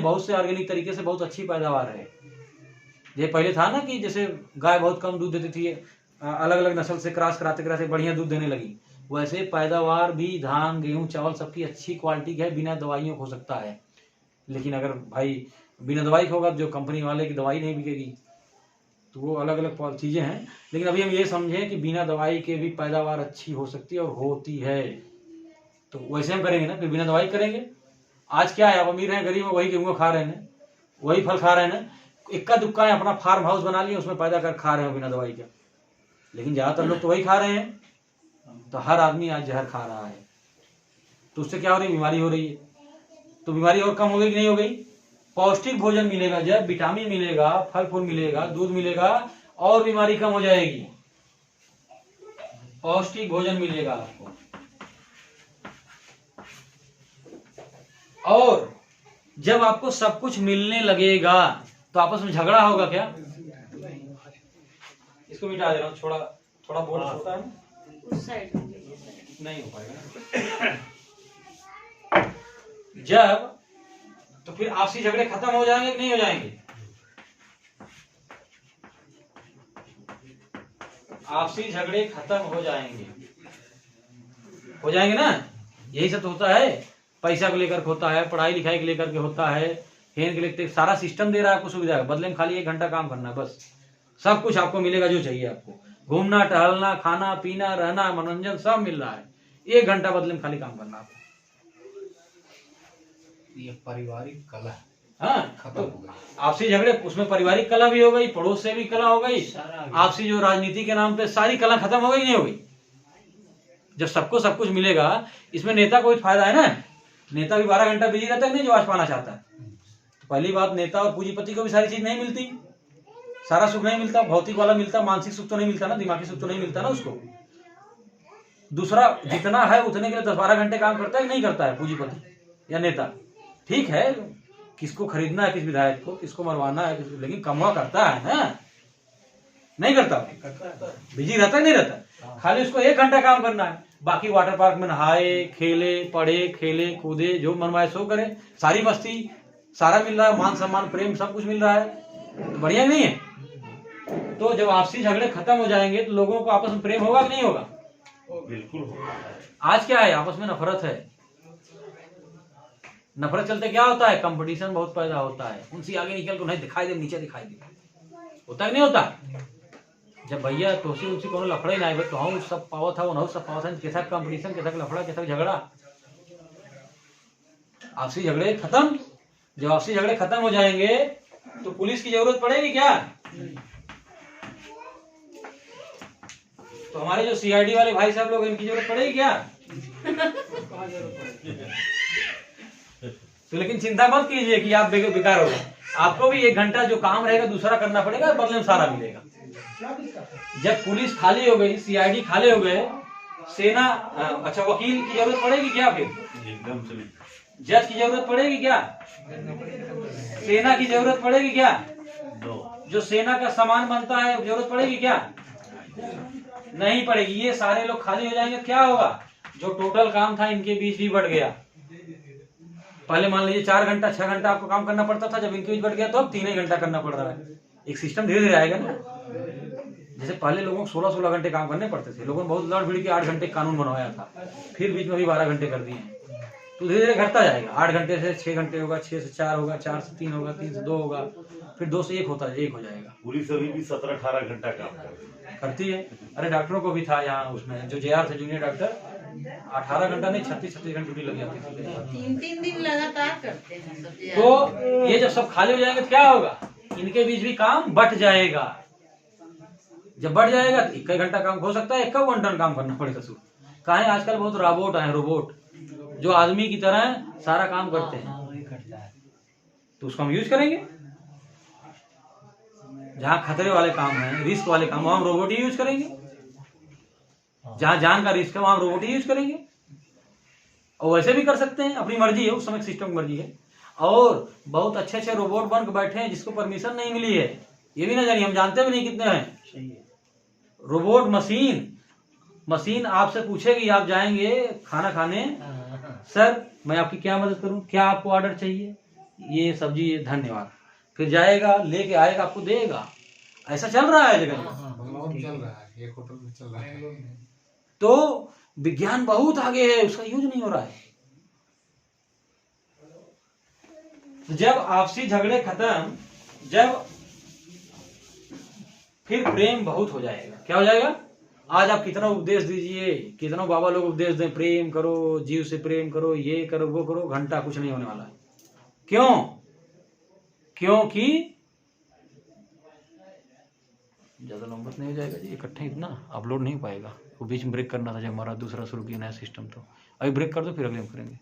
बहुत से ऑर्गेनिक तरीके से बहुत अच्छी पैदावार है। ये पहले था ना कि जैसे गाय बहुत कम दूध देती थी, अलग अलग नस्ल से क्रॉस कराते कराते बढ़िया दूध देने लगी, वैसे पैदावार भी धान गेहूं चावल सबकी अच्छी क्वालिटी है, बिना दवाइयों हो सकता है। लेकिन अगर भाई बिना दवाई होगा, जो कंपनी वाले की दवाई नहीं बिकेगी, तो वो अलग अलग चीजें हैं। लेकिन अभी हम ये समझें कि बिना दवाई के भी पैदावार अच्छी हो सकती है और होती है। तो वैसे हम करेंगे ना, फिर बिना दवाई करेंगे। आज क्या है, आप अमीर हैं गरीब हैं वही गेहूं खा रहे हैं, वही फल खा रहे हैं। इक्का दुक्का है अपना फार्म हाउस बना लिया, उसमें पैदा कर खा रहे हैं बिना दवाई के। लेकिन ज्यादातर लोग तो वही खा रहे हैं। तो हर आदमी आज जहर खा रहा है, तो उससे क्या हो रही है? बीमारी हो रही है। तो बीमारी और कम हो गई कि नहीं हो गई? पौष्टिक भोजन मिलेगा, जब विटामिन मिलेगा, फल फूल मिलेगा, दूध मिलेगा, और बीमारी कम हो जाएगी। पौष्टिक भोजन मिलेगा आपको। और जब आपको सब कुछ मिलने लगेगा तो आपस में झगड़ा होगा क्या? इसको मिटा दे रहा हूँ, थोड़ा बोर्ड छोटा है ना, उस साइड नहीं हो पाएगा। जब तो फिर आपसी झगड़े खत्म हो जाएंगे कि नहीं हो जाएंगे? आपसी झगड़े खत्म हो जाएंगे ना। यही सब तो होता है, पैसा को लेकर होता है, पढ़ाई लिखाई को लेकर के होता है, हेन के लेकर सारा सिस्टम दे रहा है आपको सुविधा, बदले में खाली 1 घंटा काम करना, बस सब कुछ आपको मिलेगा जो चाहिए आपको, घूमना टहलना खाना पीना रहना मनोरंजन सब मिल रहा है, 1 घंटा बदले में खाली काम करना आपको। ये पारिवारिक कला हाँ, खत्म हो गई। आपसी झगड़े उसमें पारिवारिक कला भी हो गई, पड़ोस से भी कला हो गई, आपसी जो राजनीति के नाम पे सारी कला खत्म हो गई नहीं हो गई। जब सबको सब कुछ मिलेगा, इसमें नेता को भी फायदा है ना। नेता भी 12 घंटा बिजी रहता है नहीं जो आज पाना चाहता है। तो पहली बात, नेता और पूंजीपति को भी सारी चीज नहीं मिलती, सारा सुख नहीं मिलता, भौतिक वाला मिलता, मानसिक सुख तो नहीं मिलता ना, दिमागी सुख तो नहीं मिलता ना उसको। दूसरा, जितना है उतने के लिए 10-12 घंटे काम करता है कि नहीं करता है पूंजीपति या नेता? ठीक है, किसको खरीदना है, किस विधायक को, किसको मरवाना है, लेकिन कमवा करता है ना, नहीं करता, बिजी रहता है नहीं रहता, खाली उसको 1 घंटा काम करना है, बाकी वाटर पार्क में नहाए खेले पढ़े खेले कूदे जो मनवाए सो करे, सारी मस्ती सारा मिल रहा है, मान सम्मान प्रेम सब कुछ मिल रहा है, तो बढ़िया नहीं है। तो जब आपसी झगड़े खत्म हो जाएंगे तो लोगों को आपस में प्रेम होगा कि नहीं होगा? बिल्कुल होगा। आज क्या है, आपस में नफरत है। नफरत चलते क्या होता है, कंपटीशन बहुत पैदा होता है, उनसे आगे निकल को नहीं दिखाई दे, नीचे दिखाई दे, होता है नहीं होता? जब भैया तोसी उनसे कोनो लफड़ा ही ना तो हम सब पावत था, वो सब पावत है, कैसा कंपटीशन, कैसा लफड़ा, कैसा झगड़ा। आपसी झगड़े खत्म। जब आपसी झगड़े खत्म हो जाएंगे तो पुलिस की जरूरत पड़ेगी क्या? तो हमारे जो सीआईडी वाले भाई साहब लोग, इनकी जरूरत पड़ेगी क्या? तो लेकिन चिंता मत कीजिए कि आप बेकार हो, आपको भी 1 घंटा जो काम रहेगा दूसरा करना पड़ेगा, बदले में सारा मिलेगा। जब पुलिस खाली हो गई, सीआईडी खाली हो गए, सेना अच्छा वकील की जरूरत पड़ेगी क्या? फिर एकदम से जज की जरूरत पड़ेगी क्या? सेना की जरूरत पड़ेगी क्या? जो सेना का सामान बनता है जरूरत पड़ेगी क्या? नहीं पड़ेगी। ये सारे लोग खाली हो जाएंगे, क्या होगा? जो टोटल काम था इनके बीच भी बढ़ गया। पहले मान लीजिए 4 घंटा 6 घंटा आपको काम करना पड़ता था, जब इनके बीच बढ़ गया तो अब 3 ही घंटा करना पड़ रहा है। एक सिस्टम धीरे धीरे आएगा ना। जैसे पहले लोगों को 16-16 घंटे काम करने पड़ते थे, लोगों ने बहुत लड़ भिड़ के 8 घंटे कानून बनवाया था, फिर बीच में भी 12 घंटे कर दिए। तो धीरे धीरे घटता जाएगा, 8 घंटे से 6 घंटे होगा, 6 से 4 होगा, 4 से 3 होगा, 3 से 2 होगा, फिर 2 से 1 होता है, 1 हो जाएगा। पुलिस अभी भी 17-18 घंटा काम करती है। अरे डॉक्टरों को भी था यहाँ, उसमें जो JR थे जूनियर डॉक्टर, 18 घंटा नहीं 36-36 घंटे ड्यूटी लग जाती थी। 3-3 दिन लगातार करते हैं सब। तो ये जब सब खाली हो जाएंगे तो क्या होगा? इनके बीच भी काम बट जाएगा। जब बढ़ जाएगा तो 1 घंटा काम हो सकता है, 1 घंटा काम करना पड़ेगा। कहा है आजकल बहुत रोबोट है, रोबोट जो आदमी की तरह सारा काम करते हैं, तो उसको हम यूज करेंगे। जहाँ खतरे वाले काम हैं, रिस्क वाले काम, वहां हम रोबोट ही यूज करेंगे। जहाँ जान का रिस्क है वहां हम रोबोट ही यूज करेंगे। और वैसे भी कर सकते हैं, अपनी मर्जी है, उस समय सिस्टम की मर्जी है। और बहुत अच्छे अच्छे रोबोट बन के बैठे हैं जिसको परमिशन नहीं मिली है, ये भी ना जानिए, हम जानते भी नहीं कितने हैं। रोबोट मशीन आपसे पूछेगी, आप जाएंगे खाना खाने, सर मैं आपकी क्या मदद करूं, क्या आपको ऑर्डर चाहिए, ये सब्जी धन्यवाद, फिर जाएगा लेके आएगा, आपको देगा। ऐसा चल रहा है जगह, चल रहा है, एक होटल में चल रहा है। तो विज्ञान बहुत आगे है, उसका यूज नहीं हो रहा है। तो जब आपसी झगड़े खत्म, जब फिर प्रेम बहुत हो जाएगा। क्या हो जाएगा? आज आप कितना उपदेश दीजिए, कितना बाबा लोग उपदेश दें, प्रेम करो, जीव से प्रेम करो, ये करो वो करो, घंटा कुछ नहीं होने वाला है। क्यों? क्योंकि ज्यादा लंबा नहीं हो जाएगा जी, इकट्ठे इतना अपलोड नहीं हो पाएगा। वो बीच में ब्रेक करना था जब हमारा दूसरा शुरू किया नया सिस्टम, तो अभी ब्रेक कर दो, फिर अगले में करेंगे।